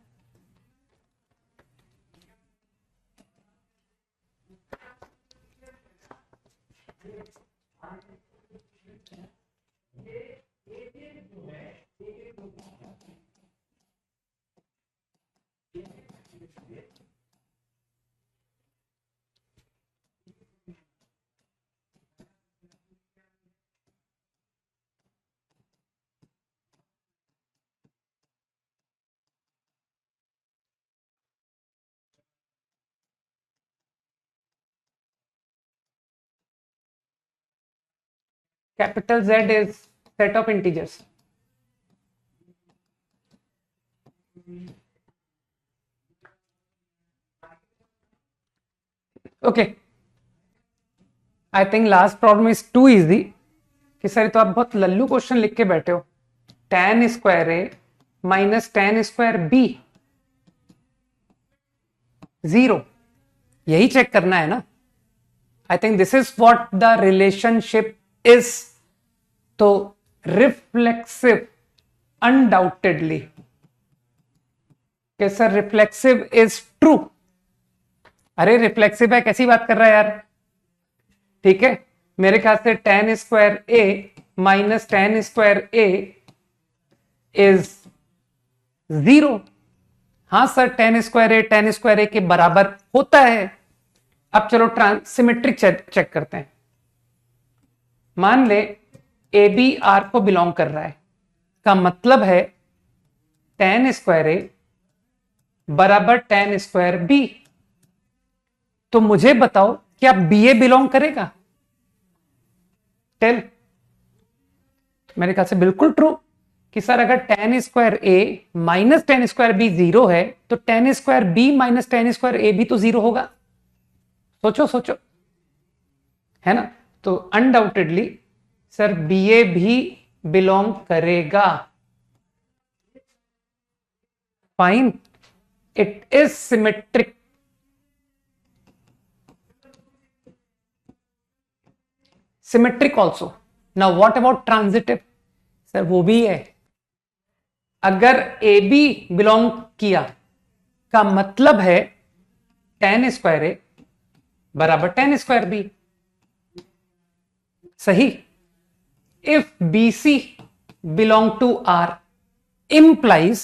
Capital Z is set of integers. Okay. I think last problem is too easy. कि सर तो आप बहुत लल्लू क्वेश्चन लिख के बैठे हो। tan square A minus tan square B 0, यही चेक करना है ना? I think this is what the relationship is. तो रिफ्लेक्सिव अनडाउटेडली कि सर रिफ्लेक्सिव इज ट्रू। अरे रिफ्लेक्सिव है, कैसी बात कर रहा है यार? ठीक है, मेरे ख्याल से tan square A minus tan square A is 0। हाँ सर, tan स्क्वायर ए के बराबर होता है। अब चलो सिमेट्रिक चेक करते हैं। मान ले ए बी आर को बिलोंग कर रहा है, का मतलब है tan स्क्वायर ए बराबर tan स्क्वायर बी। तो मुझे बताओ क्या बी ए बिलोंग करेगा? टेल। मेरे ख्याल से बिल्कुल ट्रू कि सर अगर tan square A minus tan square B 0 है तो tan square B minus tan square A भी तो 0 होगा। सोचो सोचो, है ना? तो अनडाउटेडली सर बी ए भी बिलोंग करेगा। Fine, it is symmetric. Symmetric also. Now what about transitive? Sir वो भी है। अगर ए बी बिलोंग किया का मतलब है tan स्क्वायर ए बराबर tan स्क्वायर बी। सही। If B C belong to R implies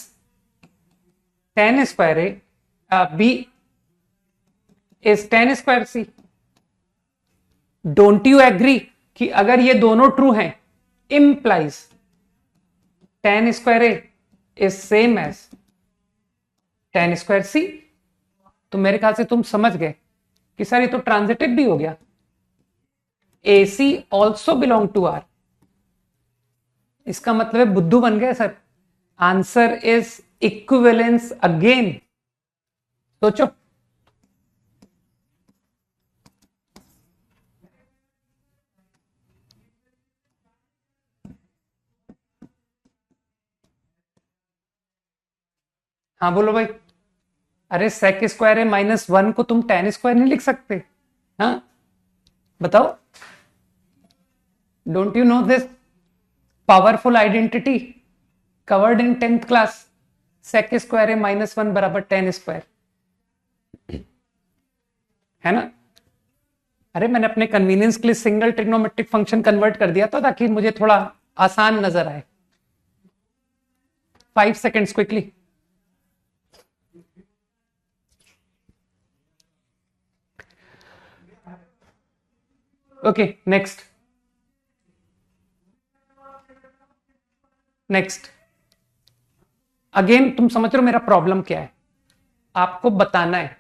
tan square A B is tan square C. Don't you agree कि अगर ये दोनों ट्रू हैं implies tan square A is same as tan square C? तो मेरे ख्याल से तुम समझ गए कि सर ये तो ट्रांजिटिव भी हो गया। ए C also belong to are. इसका मतलब है बुद्धू बन गए sir. Answer is equivalence again. सोचो। हाँ बोलो भाई। अरे सेक स्क्वायर है माइनस 1 को तुम tan स्क्वायर नहीं लिख सकते? हाँ बताओ। Don't you know this powerful identity covered in 10th class? Sec square है माइनस 1 बराबर tan स्क्वायर, है ना? अरे मैंने अपने कन्वीनियंस के लिए सिंगल ट्रिग्नोमेट्रिक फंक्शन कन्वर्ट कर दिया था ताकि मुझे थोड़ा आसान नजर आए। 5 seconds quickly. Okay, next next. Again तुम समझ रहे हो मेरा प्रॉब्लम क्या है? आपको बताना है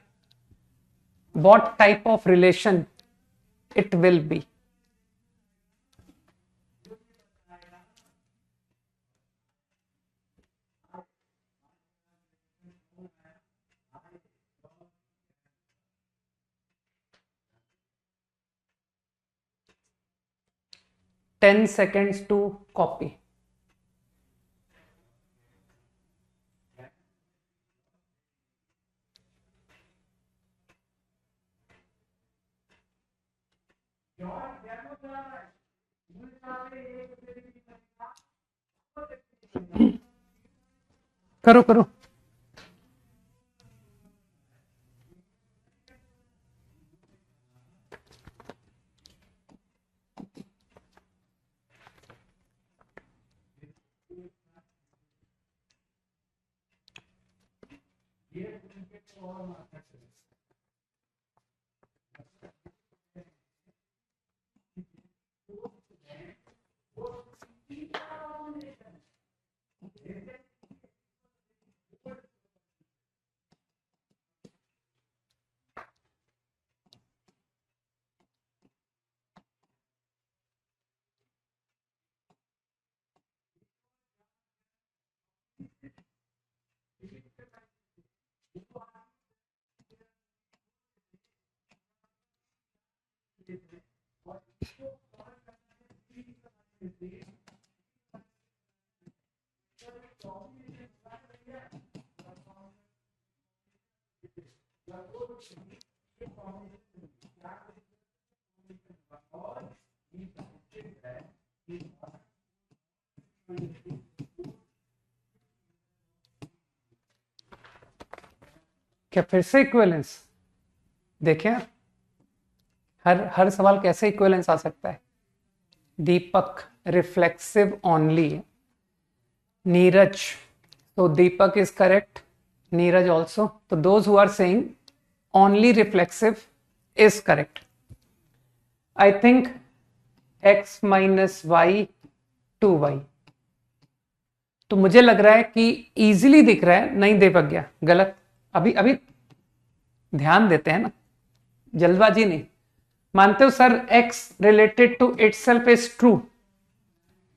what type of relation it will be. Ten seconds to copy. करो करो। क्या फिर से इक्विवेलेंस? देखिए हर सवाल कैसे इक्विवेलेंस आ सकता है। दीपक रिफ्लेक्सिव ओनली, नीरज, तो Deepak is correct, Neeraj also. तो those who are saying only reflexive is correct. I think x minus Y to Y. तो मुझे लग रहा है कि इजीली दिख रहा है, नहीं दीपक गया गलत। अभी अभी ध्यान देते हैं ना, जल्दबाजी नहीं। मानते हो sir x related to itself is true,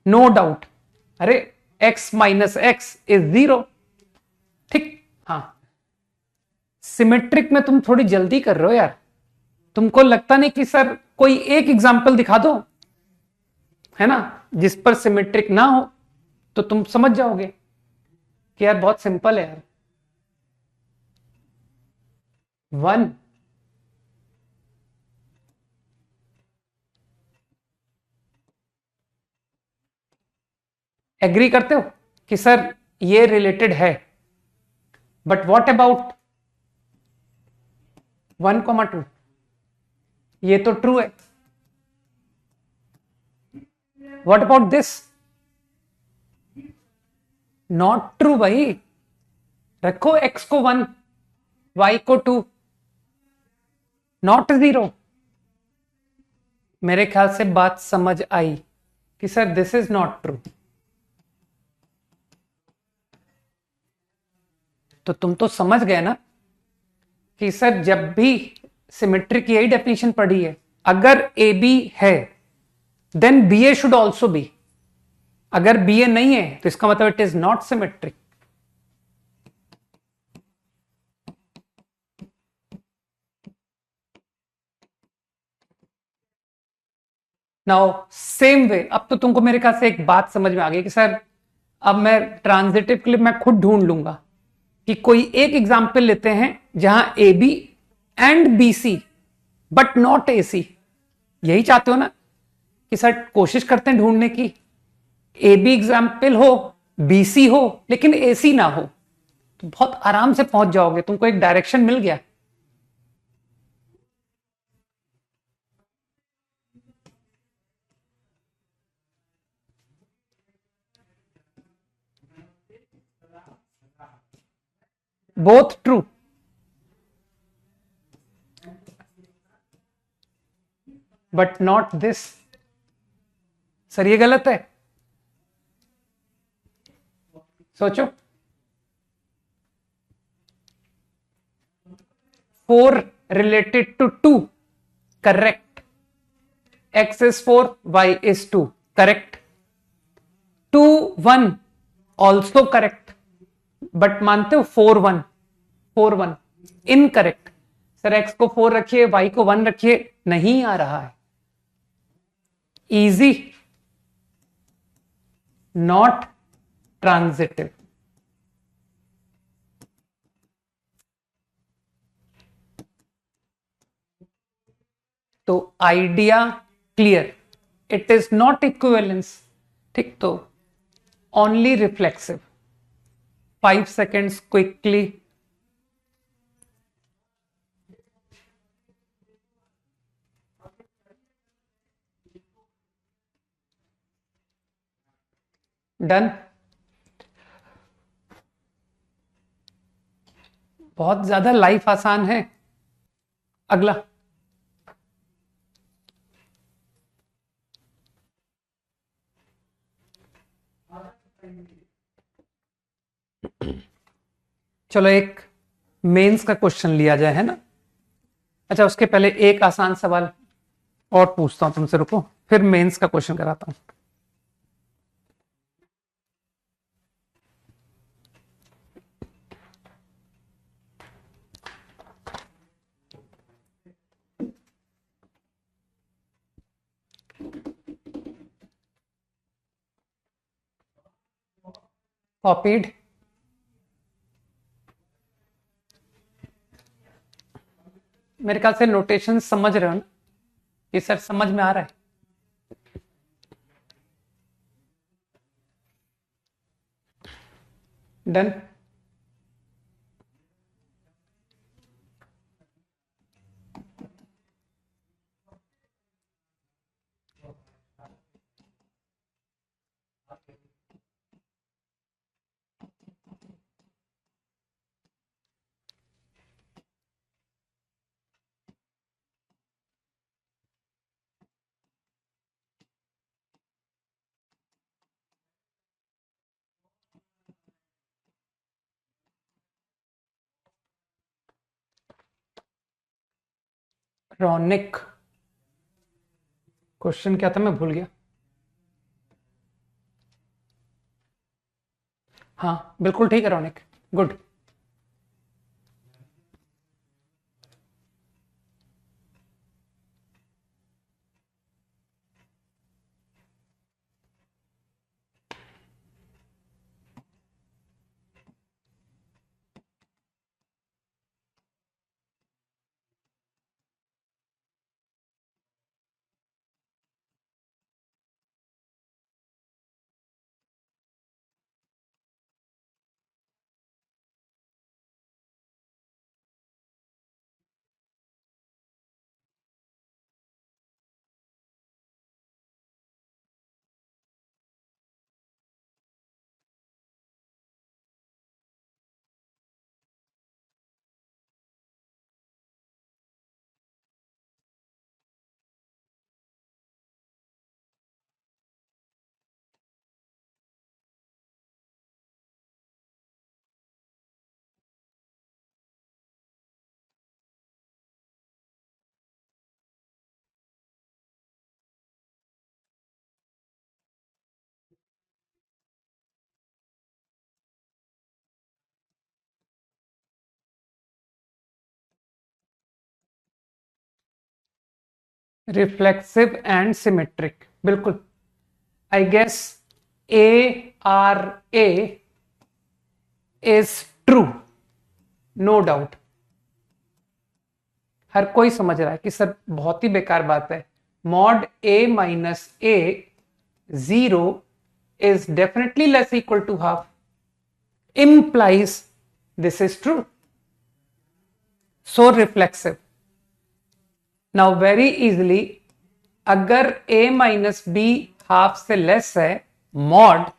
no doubt. अरे x माइनस एक्स इज 0, ठीक। हाँ, सिमेट्रिक में तुम थोड़ी जल्दी कर रहे हो यार। तुमको लगता नहीं कि सर कोई एक एग्जांपल दिखा दो, है ना, जिस पर सिमेट्रिक ना हो, तो तुम समझ जाओगे कि यार बहुत सिंपल है यार। 1 एग्री करते हो कि सर ये रिलेटेड है, बट व्हाट अबाउट 1,2? ये तो ट्रू है। What about this? Not true भाई। रखो x को 1, y को 2, नॉट 0। मेरे ख्याल से बात समझ आई कि sir this is not true. तो तुम तो समझ गए ना कि सर जब भी सिमेट्री की यही डेफिनेशन पढ़ी है, अगर ए बी है then B A should also be. अगर बी ए नहीं है तो इसका मतलब it is not symmetric. Now same way, अब तो तुमको मेरे ख्याल से एक बात समझ में आ गई कि सर अब मैं ट्रांजिटिव के लिए मैं खुद ढूंढ लूंगा कि कोई एक एग्जाम्पल लेते हैं जहां A B and B C but not A C. यही चाहते हो ना कि सर कोशिश करते हैं ढूंढने की, ए बी एग्जाम्पल हो, बी सी हो, लेकिन ए सी ना हो, तो बहुत आराम से पहुंच जाओगे। तुमको एक डायरेक्शन मिल गया। Both true. But not this. Sir ये गलत है, सोचो। 4 related to 2, correct. X is 4, Y is 2, correct. 2 1 also correct, but मानते हो 4 1, 4 1 इनकरेक्ट। सर x को 4 रखिए, y को 1 रखिए, नहीं आ रहा है। Easy, not transitive. तो idea clear, it is not equivalence, ठीक। तो only reflexive. 5 seconds quickly. Done. बहुत ज्यादा लाइफ आसान है। अगला, चलो एक मेंस का क्वेश्चन लिया जाए, है ना। अच्छा, उसके पहले एक आसान सवाल और पूछता हूं तुमसे, रुको, फिर मेंस का क्वेश्चन कराता हूं। कॉपीड। मेरे ख्याल से नोटेशन समझ रहे हो ना, ये सर समझ में आ रहा है। डन। रौनिक, क्वेश्चन क्या था मैं भूल गया। हाँ बिल्कुल ठीक है Raunik, good. Reflexive and symmetric, बिल्कुल। I guess ARA is true, no doubt. हर कोई समझ रहा है कि सर बहुत ही बेकार बात है, mod A minus A 0 is definitely less equal to half, implies this is true, so reflexive. Now very easily, अगर A माइनस B हाफ से लेस है mod,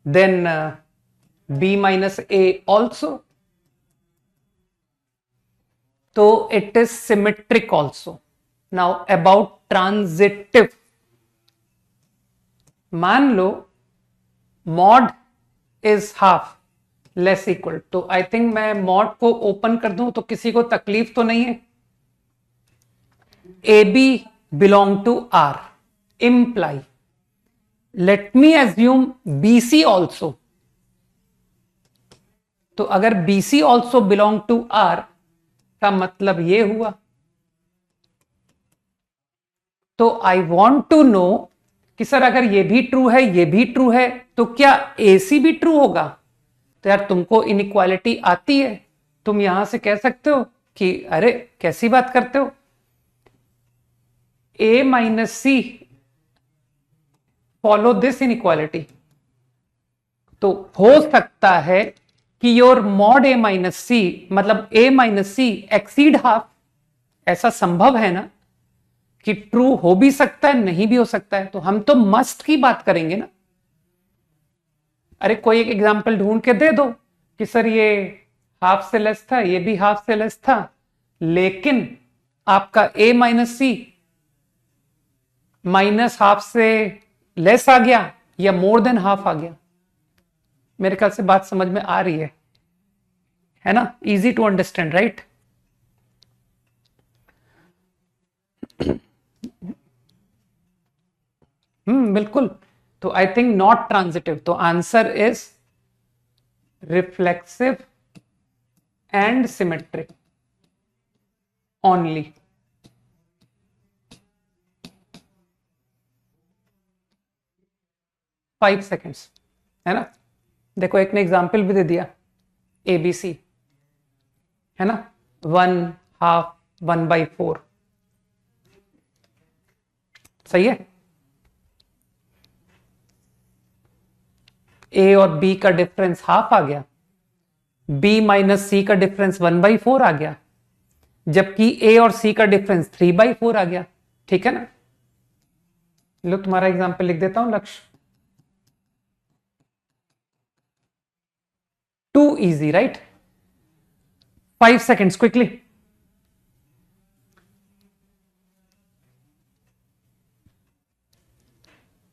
then B minus A also, तो it is symmetric also. Now about transitive, मान लो mod is half less equal, तो आई थिंक मैं मॉड को ओपन कर दूं तो किसी को तकलीफ तो नहीं है। A B belong to R imply, let me assume BC also, तो अगर BC also belong to R का मतलब ये हुआ, तो आई वॉन्ट टू नो कि सर अगर ये भी ट्रू है ये भी ट्रू है तो क्या AC भी ट्रू होगा? तो यार तुमको इनइक्वालिटी आती है, तुम यहां से कह सकते हो कि अरे कैसी बात करते हो, A minus C follow this inequality, तो हो सकता है कि your mod A minus C मतलब A minus C exceed half, ऐसा संभव है ना कि ट्रू हो भी सकता है नहीं भी हो सकता है, तो हम तो मस्ट की बात करेंगे ना। अरे कोई एक एग्जांपल ढूंढ के दे दो कि सर ये हाफ से लेस था, ये भी हाफ से लेस था, लेकिन आपका A minus C minus half से लेस आ गया या मोर देन हाफ आ गया। मेरे ख्याल से बात समझ में आ रही है ना, इजी टू अंडरस्टैंड राइट। बिल्कुल, तो आई थिंक नॉट ट्रांजिटिव, तो answer is reflexive and symmetric only. Five seconds है ना, देखो एक ने एग्जाम्पल भी दे दिया ABC है ना, 1/2 1/4 सही है। A और B का डिफरेंस हाफ आ गया, B माइनस सी का डिफरेंस 1/4 आ गया, जबकि A और C का डिफरेंस 3/4 आ गया, ठीक है ना। लो तुम्हारा एग्जाम्पल लिख देता हूं Lakshya, too easy right. 5 seconds quickly.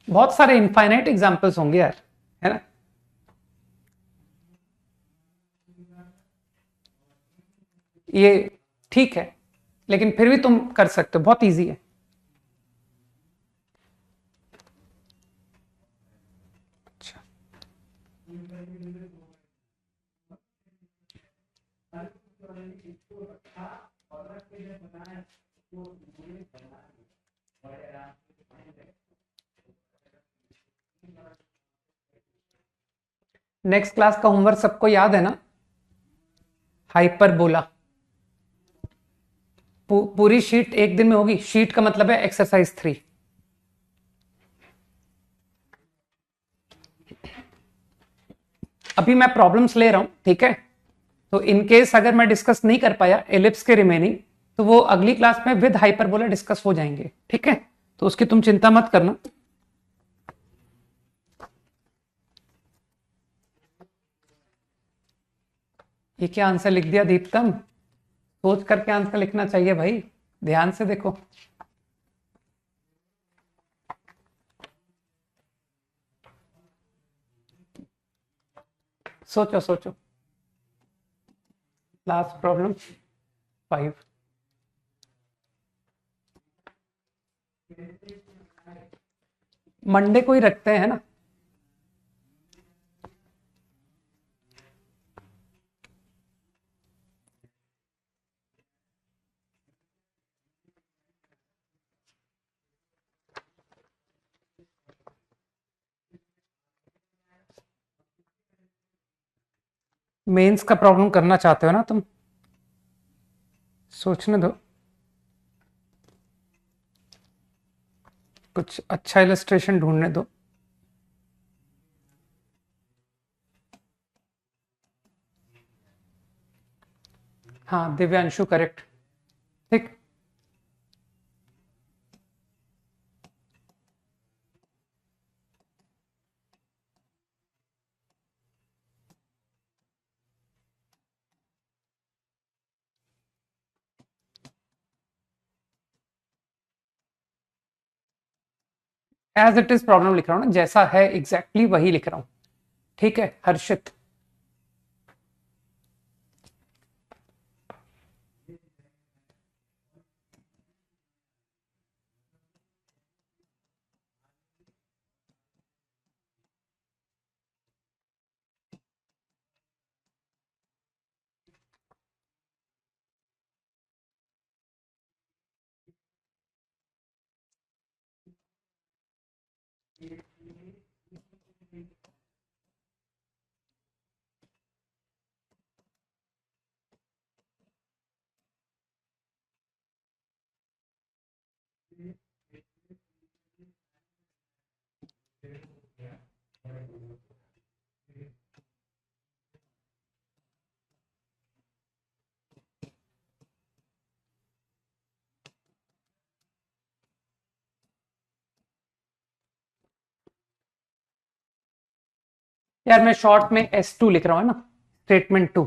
बहुत सारे इनफाइनाइट एग्जाम्पल्स होंगे यार, है ना। ये ठीक है, लेकिन फिर भी तुम कर सकते हो, बहुत इजी है। अच्छा, नेक्स्ट क्लास का होमवर्क सबको याद है ना, हाइपरबोला। पूरी शीट एक दिन में होगी, शीट का मतलब है एक्सरसाइज 3। अभी मैं प्रॉब्लम्स ले रहा हूं, ठीक है, तो इनकेस अगर मैं डिस्कस नहीं कर पाया एलिप्स के रिमेनिंग, तो वो अगली क्लास में विद हाइपरबोला डिस्कस हो जाएंगे, ठीक है, तो उसकी तुम चिंता मत करना। ये क्या आंसर लिख दिया दीप्तम, सोच करके आंसर लिखना चाहिए भाई, ध्यान से देखो। सोचो सोचो, लास्ट प्रॉब्लम 5। मंडे को ही रखते हैं ना, मेंस का प्रॉब्लम करना चाहते हो ना तुम, सोचने दो, कुछ अच्छा इलस्ट्रेशन ढूंढने दो। हाँ दिव्यांशु करेक्ट, ठीक। एज इट इज प्रॉब्लम लिख रहा हूं ना, जैसा है एग्जैक्टली वही लिख रहा हूं। ठीक है हर्षित। यार मैं शॉर्ट में S2 लिख रहा हूं ना, स्टेटमेंट 2।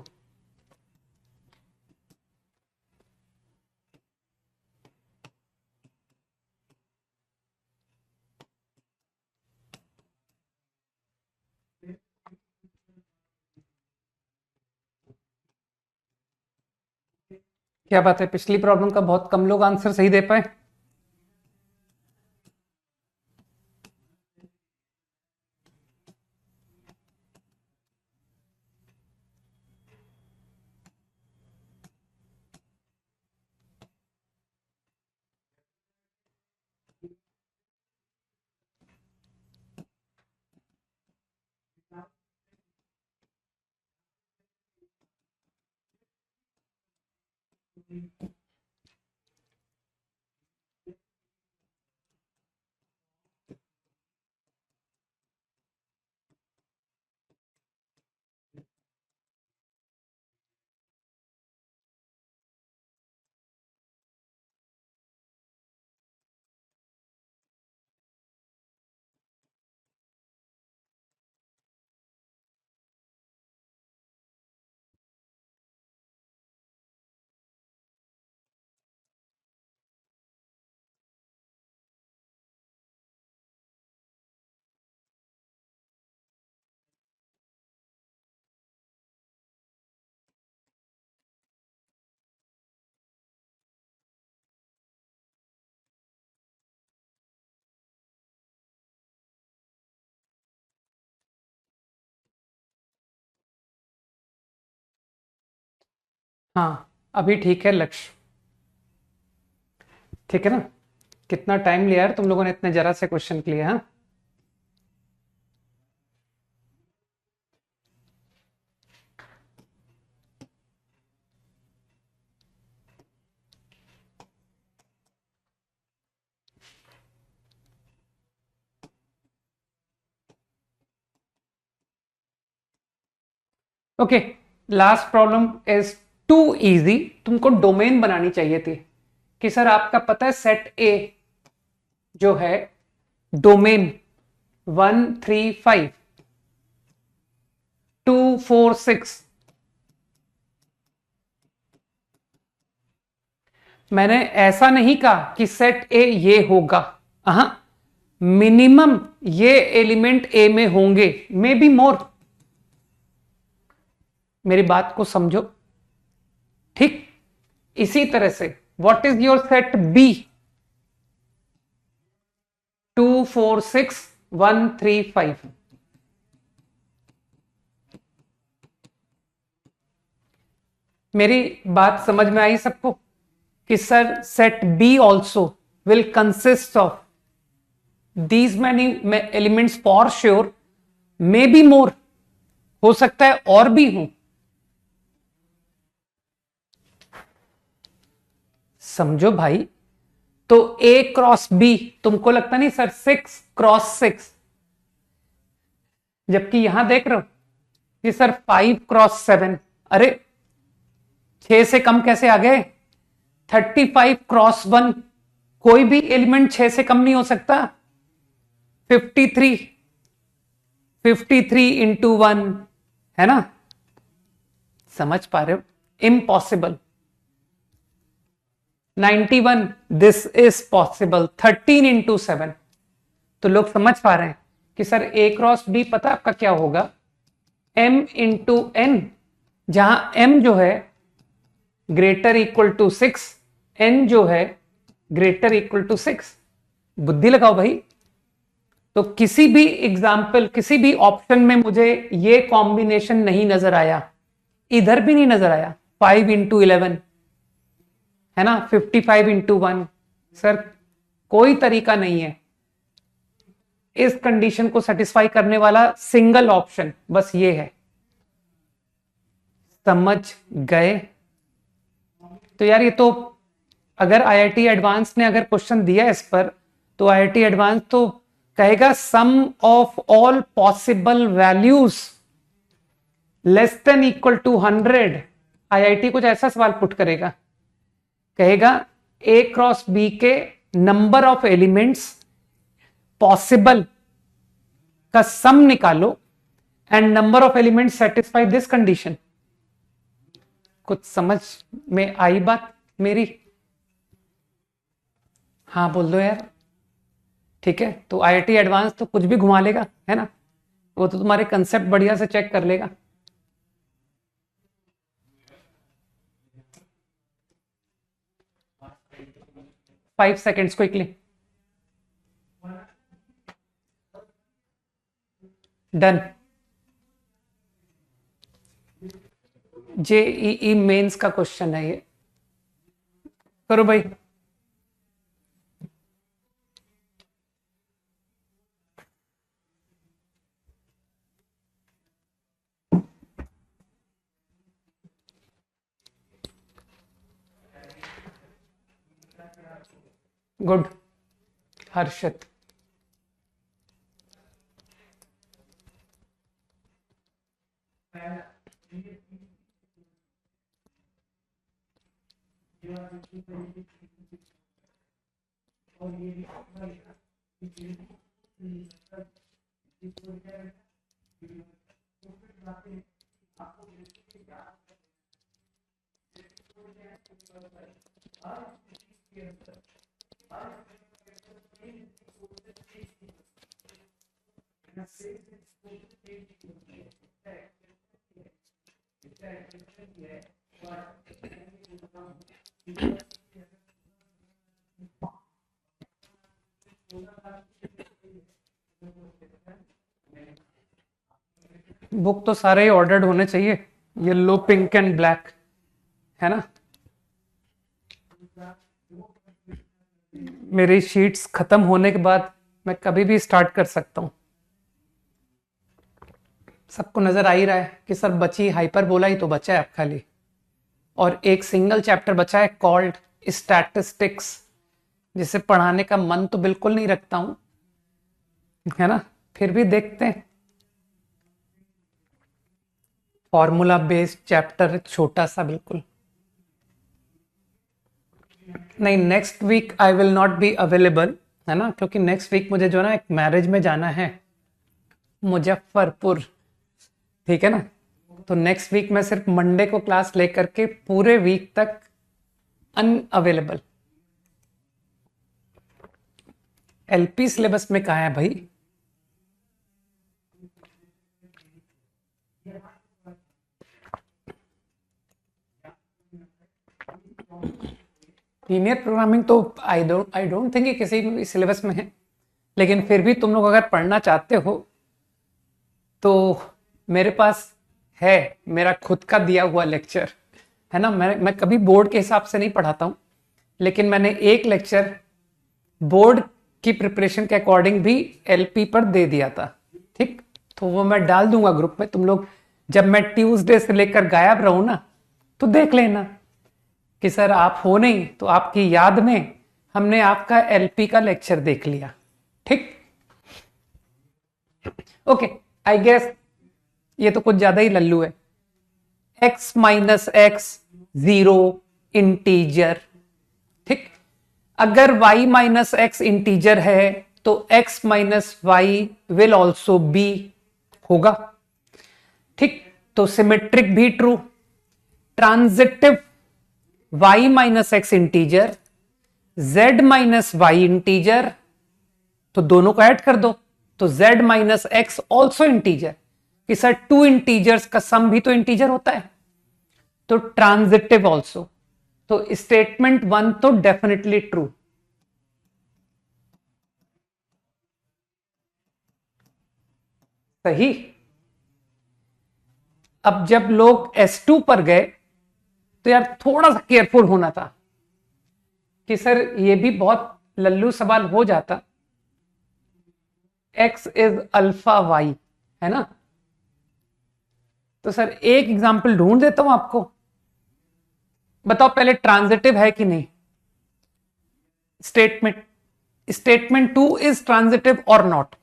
क्या बात है, पिछली प्रॉब्लम का बहुत कम लोग आंसर सही दे पाए। हाँ अभी ठीक है लक्ष्य। ठीक है ना, कितना टाइम लिया यार तुम लोगों ने इतने जरा से क्वेश्चन के लिए। हाँ okay, last problem is too easy. तुमको डोमेन बनानी चाहिए थी कि सर आपका पता है सेट ए जो है डोमेन 1 3 5 2 4 6। मैंने ऐसा नहीं कहा कि सेट ए ये होगा, हाँ मिनिमम ये एलिमेंट ए में होंगे, मे बी मोर। मेरी बात को समझो। ठीक इसी तरह से what is your set B, 2 4 6 1 3 5। मेरी बात समझ में आई सबको कि sir set B also will consist of these many elements for sure, may be more, हो सकता है और भी हूं। समझो भाई, तो ए क्रॉस बी तुमको लगता नहीं सर 6 × 6, जबकि यहां देख रहे हो कि सर 5 × 7। अरे 6 से कम कैसे आ गए? 35 × 1, कोई भी एलिमेंट 6 से कम नहीं हो सकता। 53 इंटू 1 है ना, समझ पा रहे हो? Impossible. 91 this is possible, 13 into 7। तो लोग समझ पा रहे हैं कि सर A क्रॉस B पता आपका क्या होगा, M इंटू N, जहां M जो है ग्रेटर इक्वल टू 6, N जो है ग्रेटर इक्वल टू 6। बुद्धि लगाओ भाई। तो किसी भी एग्जाम्पल, किसी भी ऑप्शन में मुझे ये कॉम्बिनेशन नहीं नजर आया, इधर भी नहीं नजर आया। 5 इंटू 11 है ना, 55 इंटू 1। सर कोई तरीका नहीं है इस कंडीशन को सेटिस्फाई करने वाला, सिंगल ऑप्शन बस ये है। समझ गए? तो यार ये तो अगर आईआईटी एडवांस ने अगर क्वेश्चन दिया इस पर, तो आईआईटी एडवांस तो कहेगा sum of all possible values less than equal to 100। IIT कुछ ऐसा सवाल पुट करेगा, कहेगा ए क्रॉस बी के नंबर ऑफ एलिमेंट्स पॉसिबल का सम निकालो and number of elements satisfy this condition. कुछ समझ में आई बात मेरी? हाँ बोल दो यार। ठीक है, तो आईआईटी एडवांस तो कुछ भी घुमा लेगा, है ना, वो तो तुम्हारे कंसेप्ट बढ़िया से चेक कर लेगा। Five seconds quickly. Done. JEE mains का क्वेश्चन है ये, करो भाई। गुड हर्षित। बुक तो सारे ही ऑर्डर्ड होने चाहिए, येलो पिंक एंड ब्लैक, है ना। मेरी शीट्स खत्म होने के बाद मैं कभी भी स्टार्ट कर सकता हूं। सबको नजर आ ही रहा है कि सर बची हाइपरबोला ही तो बचा है अब खाली, और एक सिंगल चैप्टर बचा है कॉल्ड स्टैटिस्टिक्स, जिसे पढ़ाने का मन तो बिल्कुल नहीं रखता हूं, है ना, फिर भी देखते हैं। फॉर्मूला बेस्ड चैप्टर छोटा सा बिल्कुल। नहीं, next week I will not be available, है ना, क्योंकि नेक्स्ट वीक मुझे जो है ना एक मैरिज में जाना है मुजफ्फरपुर, ठीक है ना। तो नेक्स्ट वीक मैं सिर्फ मंडे को क्लास लेकर के पूरे वीक तक अनअवेलेबल। एलपी सिलेबस में कहा है भाई? लीनियर प्रोग्रामिंग तो आई डोंट थिंक किसी भी सिलेबस में है, लेकिन फिर भी तुम लोग अगर पढ़ना चाहते हो तो मेरे पास है मेरा खुद का दिया हुआ लेक्चर, है ना। मैं कभी बोर्ड के हिसाब से नहीं पढ़ाता हूं, लेकिन मैंने एक लेक्चर बोर्ड की प्रिपरेशन के अकॉर्डिंग भी एलपी पर दे दिया था, ठीक। तो वो मैं डाल दूंगा ग्रुप में, तुम लोग जब मैं ट्यूसडे से लेकर गायब रहूं ना तो देख लेना कि सर आप हो नहीं, तो आपकी याद में हमने आपका एलपी का लेक्चर देख लिया, ठीक। ओके, आई गेस ये तो कुछ ज्यादा ही लल्लू है। x माइनस एक्स 0 इंटीजर, ठीक। अगर y माइनस एक्स इंटीजर है तो x minus Y will also be होगा, ठीक। तो सिमेट्रिक भी ट्रू। Transitive y minus X integer, z minus Y integer, तो दोनों को ऐड कर दो, तो z minus X also integer, कि सर टू इंटीजर्स का सम भी तो इंटीजर होता है, तो ट्रांजिटिव ऑल्सो। तो स्टेटमेंट 1 तो डेफिनेटली ट्रू। सही। अब जब लोग S2 पर गए तो यार थोड़ा सा केयरफुल होना था कि सर ये भी बहुत लल्लू सवाल हो जाता, x इज अल्फा y, है ना। तो सर एक एग्जांपल ढूंढ देता हूं आपको, बताओ पहले ट्रांजिटिव है कि नहीं स्टेटमेंट। स्टेटमेंट 2 इज ट्रांजिटिव और नॉट।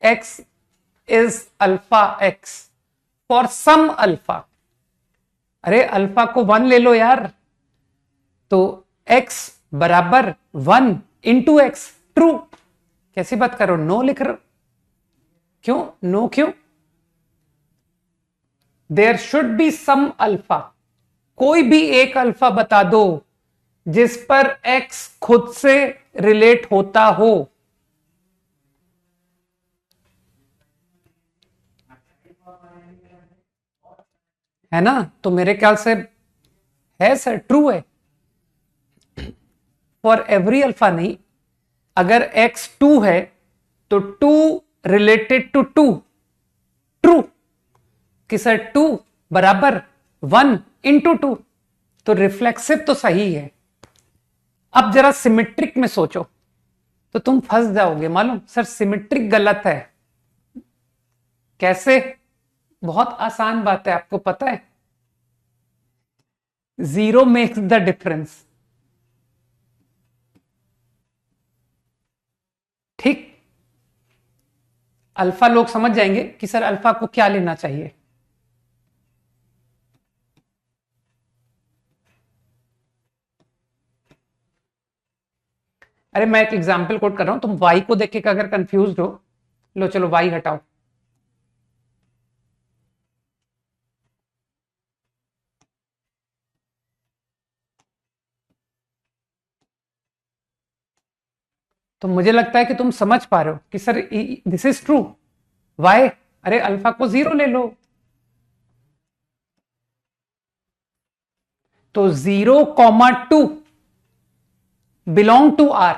x इज alpha x for some alpha. अरे अल्फा को 1 ले लो यार, तो x बराबर 1 इंटू एक्स, ट्रू। कैसी बात करो, नो लिख रहे हो, क्यों नो क्यों? There should be some alpha, कोई भी एक अल्फा बता दो जिस पर x खुद से रिलेट होता हो। है ना, तो मेरे ख्याल से है सर, ट्रू है फॉर एवरी अल्फा नहीं। अगर x 2 है तो 2 रिलेटेड टू 2, ट्रू। कि सर 2 बराबर 1 इंटू 2, तो रिफ्लेक्सिव तो सही है। अब जरा सिमेट्रिक में सोचो तो तुम फंस जाओगे, मालूम सर सिमेट्रिक गलत है। कैसे? बहुत आसान बात है, आपको पता है, जीरो मेक्स द डिफरेंस। ठीक, अल्फा लोग समझ जाएंगे कि सर अल्फा को क्या लेना चाहिए। अरे मैं एक एग्जांपल कोट कर रहा हूं, तुम y को देख के अगर कंफ्यूज हो, लो चलो y हटाओ, तो मुझे लगता है कि तुम समझ पा रहे हो कि sir this is true. Why? अरे अल्फा को 0 ले लो, तो 0,2 belong to R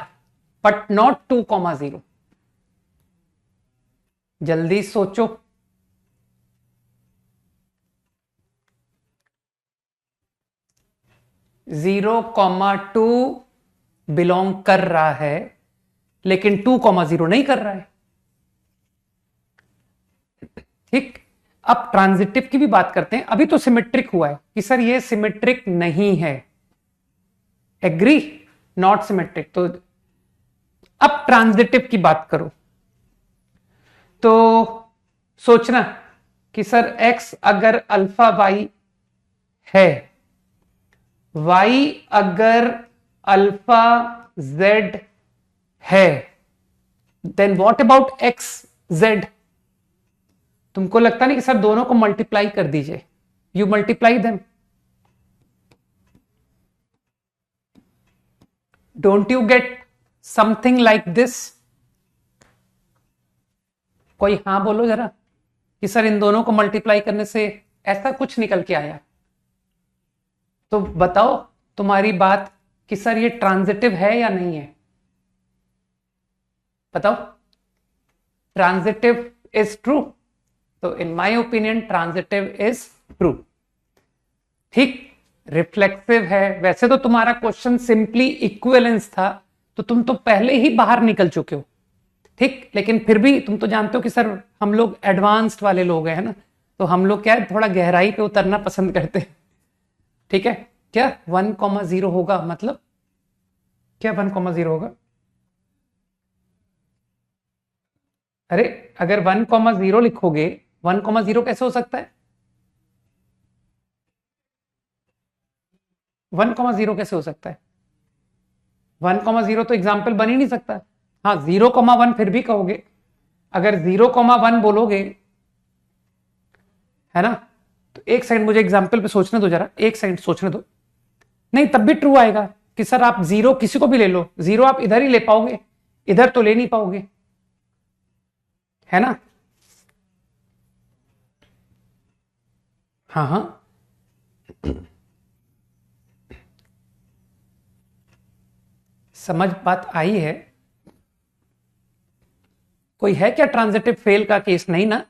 but not 2,0। जल्दी सोचो, जीरो कॉमा टू बिलोंग कर रहा है लेकिन 2,0 नहीं कर रहा है। ठीक, अब ट्रांजिटिव की भी बात करते हैं। अभी तो सिमेट्रिक हुआ है कि सर ये सिमेट्रिक नहीं है, एग्री, नॉट सिमेट्रिक। तो अब ट्रांजिटिव की बात करो तो सोचना कि सर x अगर अल्फा y है, y अगर अल्फा z है, then what about x z? तुमको लगता नहीं कि सर दोनों को मल्टीप्लाई कर दीजिए, you multiply them, don't you get something like this? कोई हां बोलो जरा कि सर इन दोनों को मल्टीप्लाई करने से ऐसा कुछ निकल के आया। तो बताओ तुम्हारी बात कि सर ये ट्रांजिटिव है या नहीं है, बताओ। ट्रांजिटिव इज ट्रू, तो in my opinion transitive is true. ठीक, रिफ्लेक्सिव है। वैसे तो तुम्हारा क्वेश्चन सिंपली इक्विवेलेंस था, तो तुम तो पहले ही बाहर निकल चुके हो। ठीक, लेकिन फिर भी तुम तो जानते हो कि सर हम लोग एडवांस्ड वाले लोग हैं ना, तो हम लोग क्या है थोड़ा गहराई पे उतरना पसंद करते हैं। ठीक है, क्या 1,0 होगा, मतलब क्या 1,0 होगा? अरे अगर 1,0 लिखोगे, 1,0 कैसे हो सकता है? 1,0 कैसे हो सकता है? 1,0 तो एग्जाम्पल बन ही नहीं सकता। हाँ 0,1 फिर भी कहोगे, अगर 0,1 बोलोगे, है ना। तो एक सेकंड मुझे एग्जाम्पल पे सोचने दो, जरा एक सेकंड सोचने दो। नहीं तब भी ट्रू आएगा, कि सर आप जीरो किसी को भी ले लो, जीरो आप इधर ही ले पाओगे, इधर तो ले नहीं पाओगे, है ना। हाँ हाँ, समझ बात आई है। कोई है क्या ट्रांजिटिव फेल का केस? नहीं ना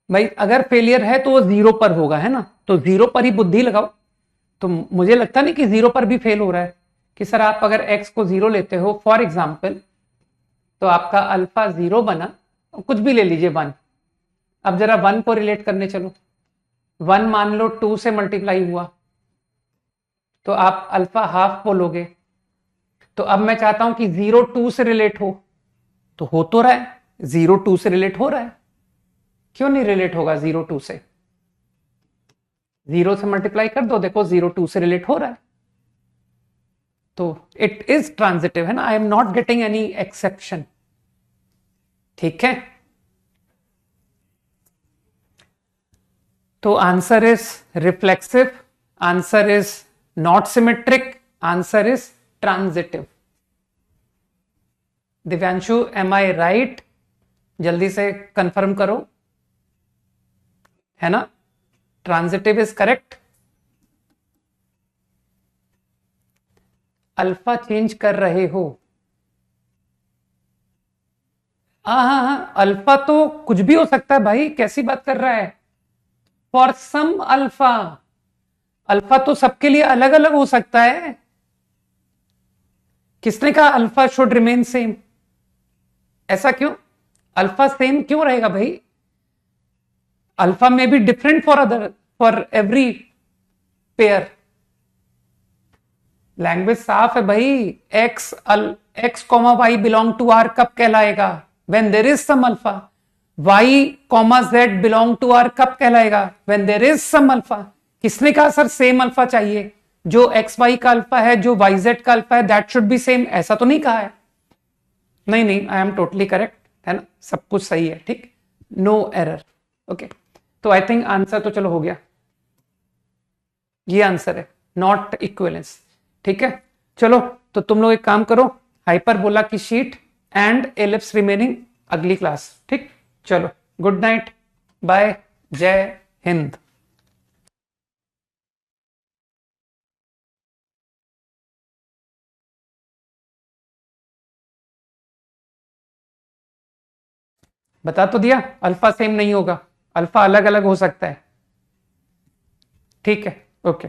भाई, अगर फेलियर है तो वो जीरो पर होगा, है ना, तो जीरो पर ही बुद्धि लगाओ। तो मुझे लगता नहीं कि जीरो पर भी फेल हो रहा है। कि सर आप अगर एक्स को जीरो लेते हो फॉर एग्जाम्पल, तो आपका अल्फा जीरो बना, कुछ भी ले लीजिए वन। अब जरा वन को रिलेट करने चलो, वन मान लो टू से मल्टीप्लाई हुआ, तो आप अल्फा हाफ बोलोगे। तो अब मैं चाहता हूं कि जीरो टू से रिलेट हो तो रहा है, जीरो टू से रिलेट हो रहा है, क्यों नहीं रिलेट होगा जीरो टू से? जीरो से मल्टीप्लाई कर दो, देखो जीरो टू से रिलेट हो रहा है, तो इट इज ट्रांजिटिव, है ना। I am not getting any exception, ठीक है। तो answer is reflexive, answer is not symmetric, answer is transitive. Divyanshu, am I right? जल्दी से कंफर्म करो, है ना। Transitive is correct. Alpha change कर रहे हो? हाँ, अल्फा तो कुछ भी हो सकता है भाई, कैसी बात कर रहा है। फॉर सम अल्फा, अल्फा तो सबके लिए अलग अलग हो सकता है। किसने कहा अल्फा शुड रिमेन सेम? ऐसा क्यों? अल्फा सेम क्यों रहेगा भाई? अल्फा में be different for other, for every pair. Language साफ है भाई। X comma Y belong to R कब कहलाएगा? When there is some alpha. Y comma Z belong to R कब कहलाएगा? When there is some alpha. किसने कहा सर सेम अल्फा चाहिए? जो एक्स वाई का अल्फा है, जो वाई जेड का अल्फा है, दैट शुड बी सेम, ऐसा तो नहीं कहा है। नहीं नहीं, आई एम टोटली करेक्ट, है ना, सब कुछ सही है, ठीक, नो एरर। ओके, तो आई थिंक आंसर तो चलो हो गया, ये आंसर है, नॉट इक्विवेलेंस, ठीक है। चलो, तो तुम लोग एक काम करो, हाइपरबोला की शीट एंड एलिप्स रिमेनिंग अगली क्लास, ठीक। चलो, गुड नाइट, बाय, जय हिंद। बता तो दिया, अल्फा सेम नहीं होगा, अल्फा अलग अलग हो सकता है, ठीक है, ओके।